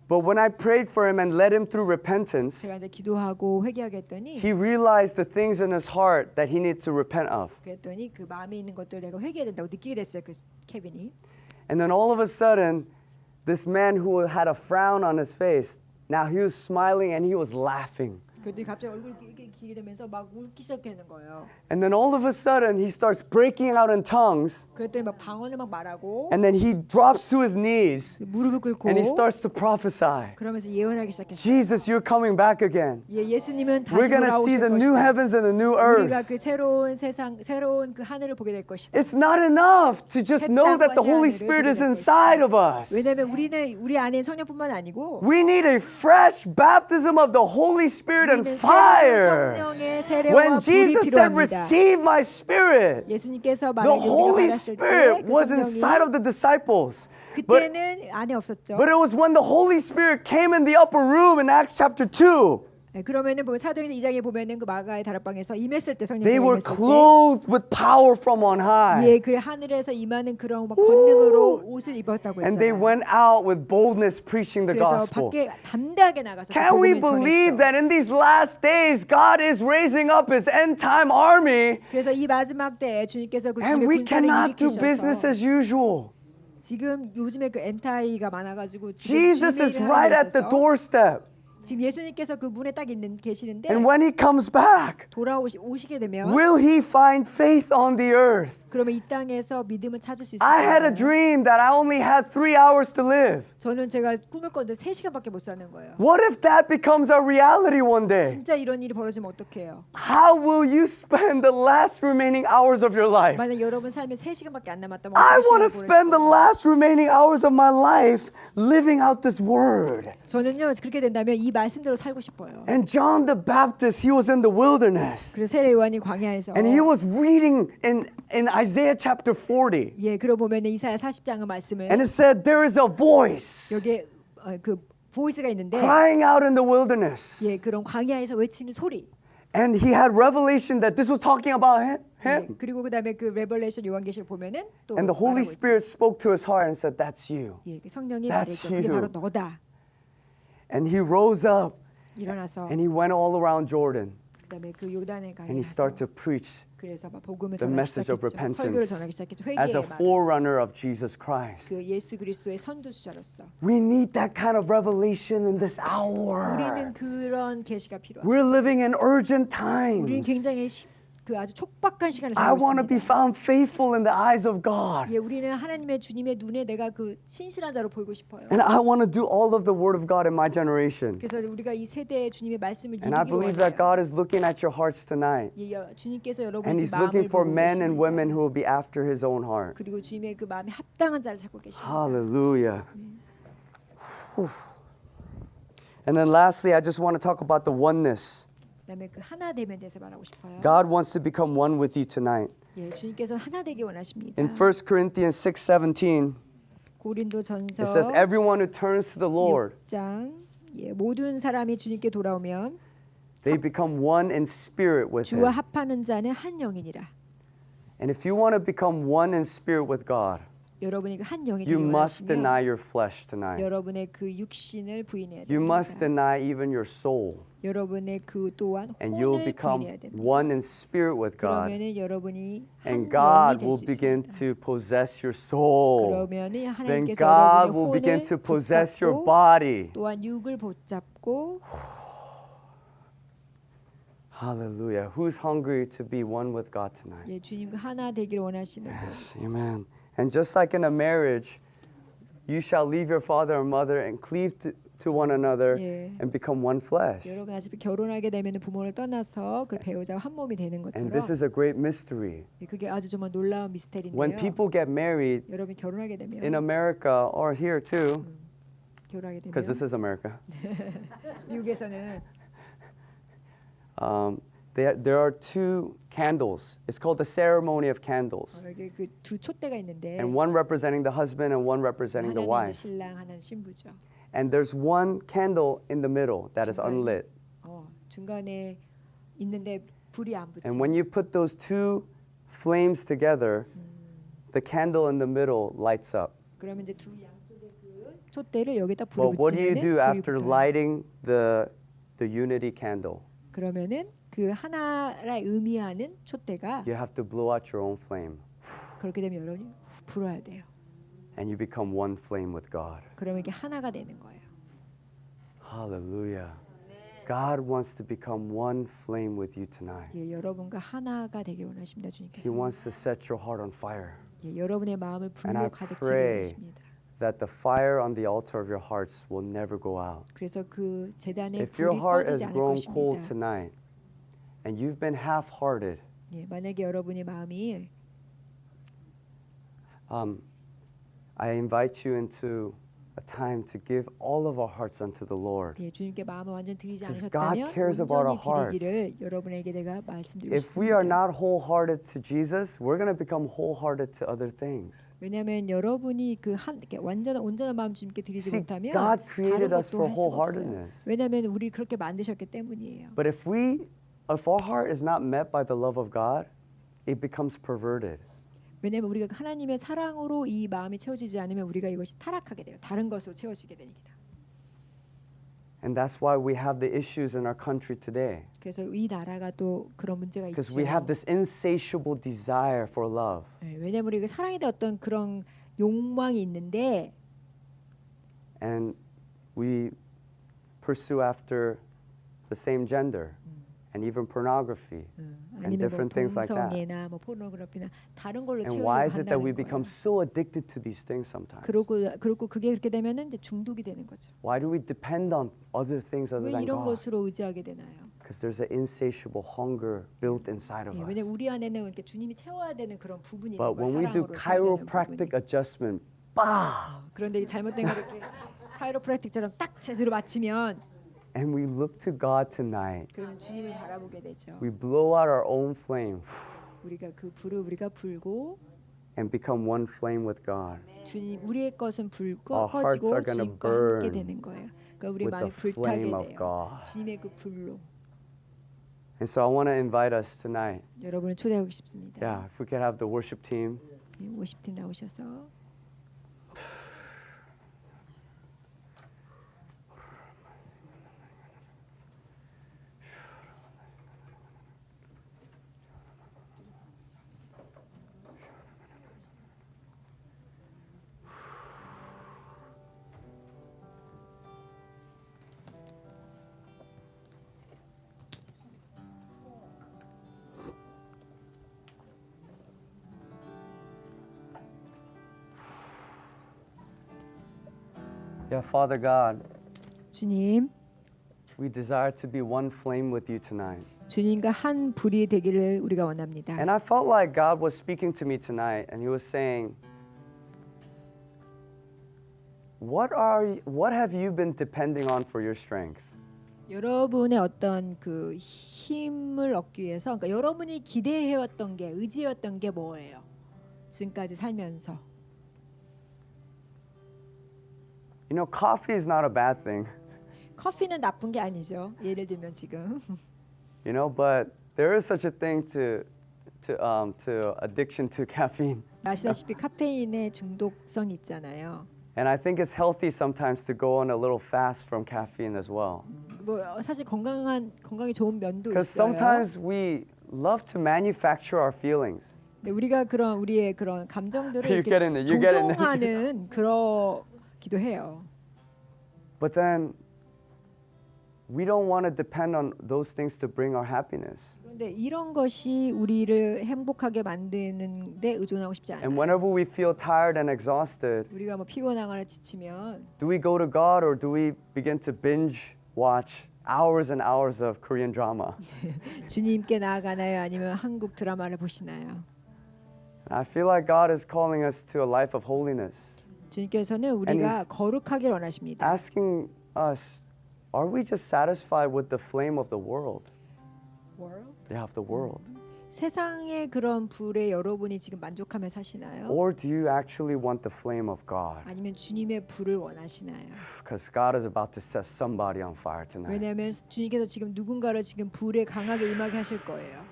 But when I prayed for him and led him through repentance, 제가 이제 기도하고 회개하게 했더니 he realized the things in his heart that he needed to repent of. 그랬더니 그 마음에 있는 것들 내가 회개해야 된다고 느끼게 됐어요. 그 케빈이. And then all of a sudden, this man who had a frown on his face, now he was smiling and he was laughing. 그랬더니 갑자기 얼굴이 이렇게 길게 되면서 막 웃기 시작하는 거예요. And then all of a sudden, he starts breaking out in tongues. 그랬더니 막 방언을 막 말하고 And then he drops to his knees 무릎을 꿇고 and he starts to prophesy. 그러면서 예언하기 시작했어요. Jesus, you're coming back again. 예, 예수님은 We're 다시 going to see 돌아오실 the new 것이다. heavens and the new 우리가 earth. 그 새로운 세상, 새로운 그 하늘을 보게 될 것이다. It's not enough to just know that the Holy Spirit is inside of us. 왜냐하면 우리 안에 성령뿐만 아니고 We need a fresh baptism of the Holy Spirit and 우리는 fire. 성령의 세례와 When 불이 Jesus said, 필요합니다. receive my spirit, 예수님께서 the 말하기 우리가 Holy 받았을 Spirit 때그 was inside of 성령이 the disciples. But 그때는 안에 없었죠. it was when the Holy Spirit came in the upper room in Acts chapter 2. 네, 그러면은 보면 사도행전 2장에 보면은 그 마가의 다락방에서 임했을 때 성령 They were 임했을 때 clothed with power from on high. 예, 그 하늘에서 임하는 그런 막 권능으로 옷을 입었다고 And they 했잖아요. went out with boldness preaching the 그래서 gospel. 밖에 담대하게 나가서 그 Can we 복음을 believe 전했죠. that in these last days God is raising up his end time army 그래서 이 마지막 때에 주님께서 그 and 주님의 we 군사를 cannot do business 일으키셔서 as usual? 지금 요즘에 그 엔타이가 많아가지고 지금 Jesus 주님의 is 일을 right 하고 at the 있어서 doorstep. 지금 예수님께서 그 문에 딱 계시는데 And when he comes back, 오시게 되면 will he find faith on the earth? 그러면 이 땅에서 믿음을 찾을 수 있을 I had a 거예요. dream that I only had 3 hours to live. 저는 제가 꿈을 꿨는데 3시간밖에 못 사는 거예요. What if that becomes a reality one day? 진짜 이런 일이 벌어지면 어떡해요? How will you spend the last remaining hours of your life? 만약 여러분 삶에 3시간밖에 안 남았다면 I 어떤 want to 시간을 spend the 보내실 거예요? last remaining hours of my life living out this word. 저는요 그렇게 된다면 이 말씀대로 살고 싶어요. And John the Baptist, he was in the wilderness. 그래서 세례 요한이 광야에서 And he was reading in Isaiah chapter 40. 예, 그러고 보면 이사야 40장의 말씀을 And it said, there is a voice 여기에 그 보이스가 있는데 crying out in the wilderness. 예, 그런 광야에서 외치는 소리. And he had revelation that this was talking about 예, him. 그리고 그다음에 그 레벨레이션 요한계시를 보면은 또 And the Holy 말하고 있죠. Spirit spoke to his heart and said, that's you. 예, 그 성령이 That's 말했죠. 그게 you. 바로 너다. And he rose up 일어나서 and he went all around Jordan. 그다음에 그 요단에 And he 가서 started to preach 그래서 막 복음을 the 전하기 message of 시작했죠. 설교를 repentance 전하기 시작했죠. as a 회개의 말. forerunner of Jesus Christ. 그 예수 그리스도의 선두주자로서 We need that kind of revelation in this hour. 우리는 그런 계시가 필요합니다. We're living in urgent 우리는 times. 굉장히 그 아주 촉박한 시간을 I 살고 want to be 있습니다. found faithful in the eyes of God. 예, 우리는 하나님의 주님의 눈에 내가 그 신실한 자로 보이고 싶어요. And I want to do all of the word of God in my generation. 그래서 우리가 이 세대에 주님의 말씀을 And I 이루기로 believe that 원해요. God is looking at your hearts tonight. 예, 주님께서 And 여러분의 he's 마음을 looking for 보고 men and women 계십니다. who will be after his own heart. 그리고 주님의 그 마음에 합당한 자를 찾고 계십니다. Hallelujah. Whew. And then lastly, I just want to talk about the oneness. 그다음에 그 하나 됨에 대해서 말하고 싶어요. God wants to become one with you tonight. 예, 주님께서 하나 되기 원하십니다. In 1 Corinthians 6:17, 고린도전서 it says, everyone who turns to the Lord, 6장 예, 모든 사람이 주님께 돌아오면 they become one in spirit with 주와 him. 합하는 자는 한 영이니라. And if you want to become one in spirit with God, 여러분이 그 한 영이 되기 you must 원하시면 deny your flesh tonight. 여러분의 그 육신을 부인해야 You must 됩니다. deny even your soul. 여러분의 그 또한 And you'll 혼을 become 부인해야 됩니다. one in spirit with God. 그러면은 여러분이 한 And 영이 God 될 will 수 begin 있습니다. to possess your soul. 그러면은 Then 하나님께서 God will 여러분의 begin 혼을 to possess your 붙잡고 body. 또한 육을 붙잡고 Hallelujah. Who's hungry to be one with God tonight? 예, 주님과 하나 되기를 원하시는 분. Yes, amen. And just like in a marriage, you shall leave your father and mother and cleave to one another 예. and become one flesh. 여러분 아직 결혼하게 되면 부모를 떠나서 그 배우자와 한 몸이 되는 And 것처럼 this is a great mystery. 예, 그게 아주 정말 놀라운 미스테리인데요. When people get married 여러분이 결혼하게 되면 in America or here too, 결혼하게 되면 because this is America, 미국에서는 there are two candles. It's called the ceremony of candles. 여기 그 두 촛대가 있는데 And one representing the husband and one representing the 하나는 wife. 신랑 하나는 신부죠. And there's one candle in the middle that is unlit. 중간에 있는데 불이 안 붙죠. And when you put those two flames together, the candle in the middle lights up. 그러면 이제 두 양쪽에 그 촛대를 여기다 불을 But what do you 붙이면은 do 불이 after 붙어요. lighting the unity candle? 그러면은 그 하나를 의미하는 촛대가 You have to blow out your own flame. 그렇게 되면 여러분이 불어야 돼요. And you become one flame with God. 그러면 이게 하나가 되는 거예요. Hallelujah. God wants to become one flame with you tonight. 예, 여러분과 하나가 되길 원하십니다, He 주님께서. wants to set your heart on fire. 예, 여러분의 마음을 And I 불로 가득 채우길 pray 원하십니다. that the fire on the altar of your hearts will never go out. 그래서 그 재단의 If your 불이 heart 꺼지지 has 않을 grown cold 것입니다. tonight and you've been half-hearted, 예, 만약에 여러분의 마음이 I invite you into a time to give all of our hearts unto the Lord. 예, 주님께 마음을 완전 드리지 Because 않으셨다면 God cares about our 온전히 드리기를 여러분에게 내가 말씀드리고 If we are 싶습니다. not wholehearted to Jesus, we're going to become wholehearted to other things. 왜냐하면 여러분이 그 한 완전한 온전한 마음 주님께 드리지 See, 못하면 God 다른 created us 것도 for 할 수가 없어요. wholeheartedness. 왜냐하면 우리 그렇게 만드셨기 때문이에요. But if our heart is not met by the love of God, it becomes perverted. 왜냐하면 우리가 하나님의 사랑으로 이 마음이 채워지지 않으면 우리가 이것이 타락하게 돼요. 다른 것으로 채워지게 됩니다. And that's why we have the issues in our country today. 그래서 이 나라가 또 그런 문제가 Because 있죠. we have this insatiable desire for love. 예, 왜냐하면 우리가 사랑에 대한 어떤 그런 욕망이 있는데 And we pursue after the same gender and even pornography and 아니면 뭐 different things like that. 동성애나 뭐 포르노그래피나 다른 걸로 And 채우려고 why is it that we 한다는 become 거예요. so addicted to these things sometimes? 그리고 그게 그렇게 되면은 이제 중독이 되는 거죠. Why do we depend on other things other 왜 than 이런 God? 것으로 의지하게 되나요? Because there's an insatiable hunger built inside of 예, us. 왜냐면 우리 안에는 이렇게 주님이 채워야 되는 그런 부분이 있는 But 거예요. when we do 사랑으로 채워야 되는 chiropractic 부분이. adjustment, bah! 그런데 이 잘못된 걸 이렇게 카이로프랙틱처럼 딱 제대로 맞추면 And we look to God tonight. 그러면 주님을 바라보게 되죠. We blow out our own flame 우리가 그 불을 우리가 불고 and become one flame with God. 주님 우리의 것은 불고 Our hearts 커지고 are gonna 주님과 함께 burn 되는 거예요. 그러니까 우리 with 마음이 the 불타게 flame of 돼요. God. 주님의 그 불로 And so I want to invite us tonight. 여러분을 초대하고 싶습니다. Yeah, if we could have the worship team. 예, 워십팀 나오셔서 Yeah, Father God, 주님, we desire to be one flame with you tonight. 주님과 한 불이 되기를 우리가 원합니다. And I felt like God was speaking to me tonight, and He was saying, what have you been depending on for your strength? 여러분의 어떤 그 힘을 얻기 위해서, 그러니까 여러분이 기대해왔던 게, 의지해왔던 게 뭐예요? 지금까지 살면서. You know, coffee is not a bad thing, 커피는 나쁜 게 아니죠. 예를 들면 지금 you know, but there is such a thing to addiction to caffeine. 아시다시피 카페인의 중독성이 있잖아요. And I think it's healthy sometimes to go on a little fast from caffeine as well. 뭐 사실 건강에 좋은 면도 Because 있어요. sometimes we love to manufacture our feelings. 근데 우리가 그런 우리의 그런 감정들을 You 이렇게 get in there, you get in there. 조종하는 그러기도 해요. But then we don't want to depend on those things to bring our happiness. 그런데 이런 것이 우리를 행복하게 만드는데 의존하고 싶지 And 않아요. whenever we feel tired and exhausted, 우리가 뭐 피곤하거나 지치면 do we go to God or do we begin to binge watch hours and hours of Korean drama? 주님께 나아가나요? 아니면 한국 드라마를 보시나요? And I feel like God is calling us to a life of holiness, 주님께서는 우리가 he's 거룩하길 원하십니다. asking us, are we just satisfied with the flame of the world? Yeah, of the world. 세상의 그런 불에 여러분이 지금 만족하며 사시나요? Or do you actually want the flame of God? 아니면 주님의 불을 원하시나요? Because God is about to set somebody on fire tonight. 왜냐하면 주님께서 지금 누군가를 지금 불에 강하게 임하게 하실 거예요.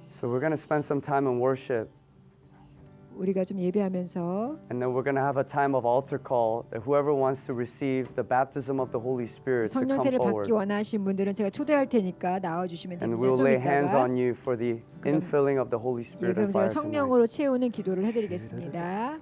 So we're going to spend some time in worship, 우리가 좀 예배하면서 and then we're going to have a time of altar call that whoever wants to receive the baptism of the Holy Spirit to come 성령세를 forward. 받기 원하신 분들은 제가 초대할 테니까 나와 주시면 And 됩니다. we'll 좀 lay hands 이따가 on you for the infilling of the Holy 예, Spirit 그럼 and 제가 fire tonight. 성령으로 채우는 기도를 해드리겠습니다.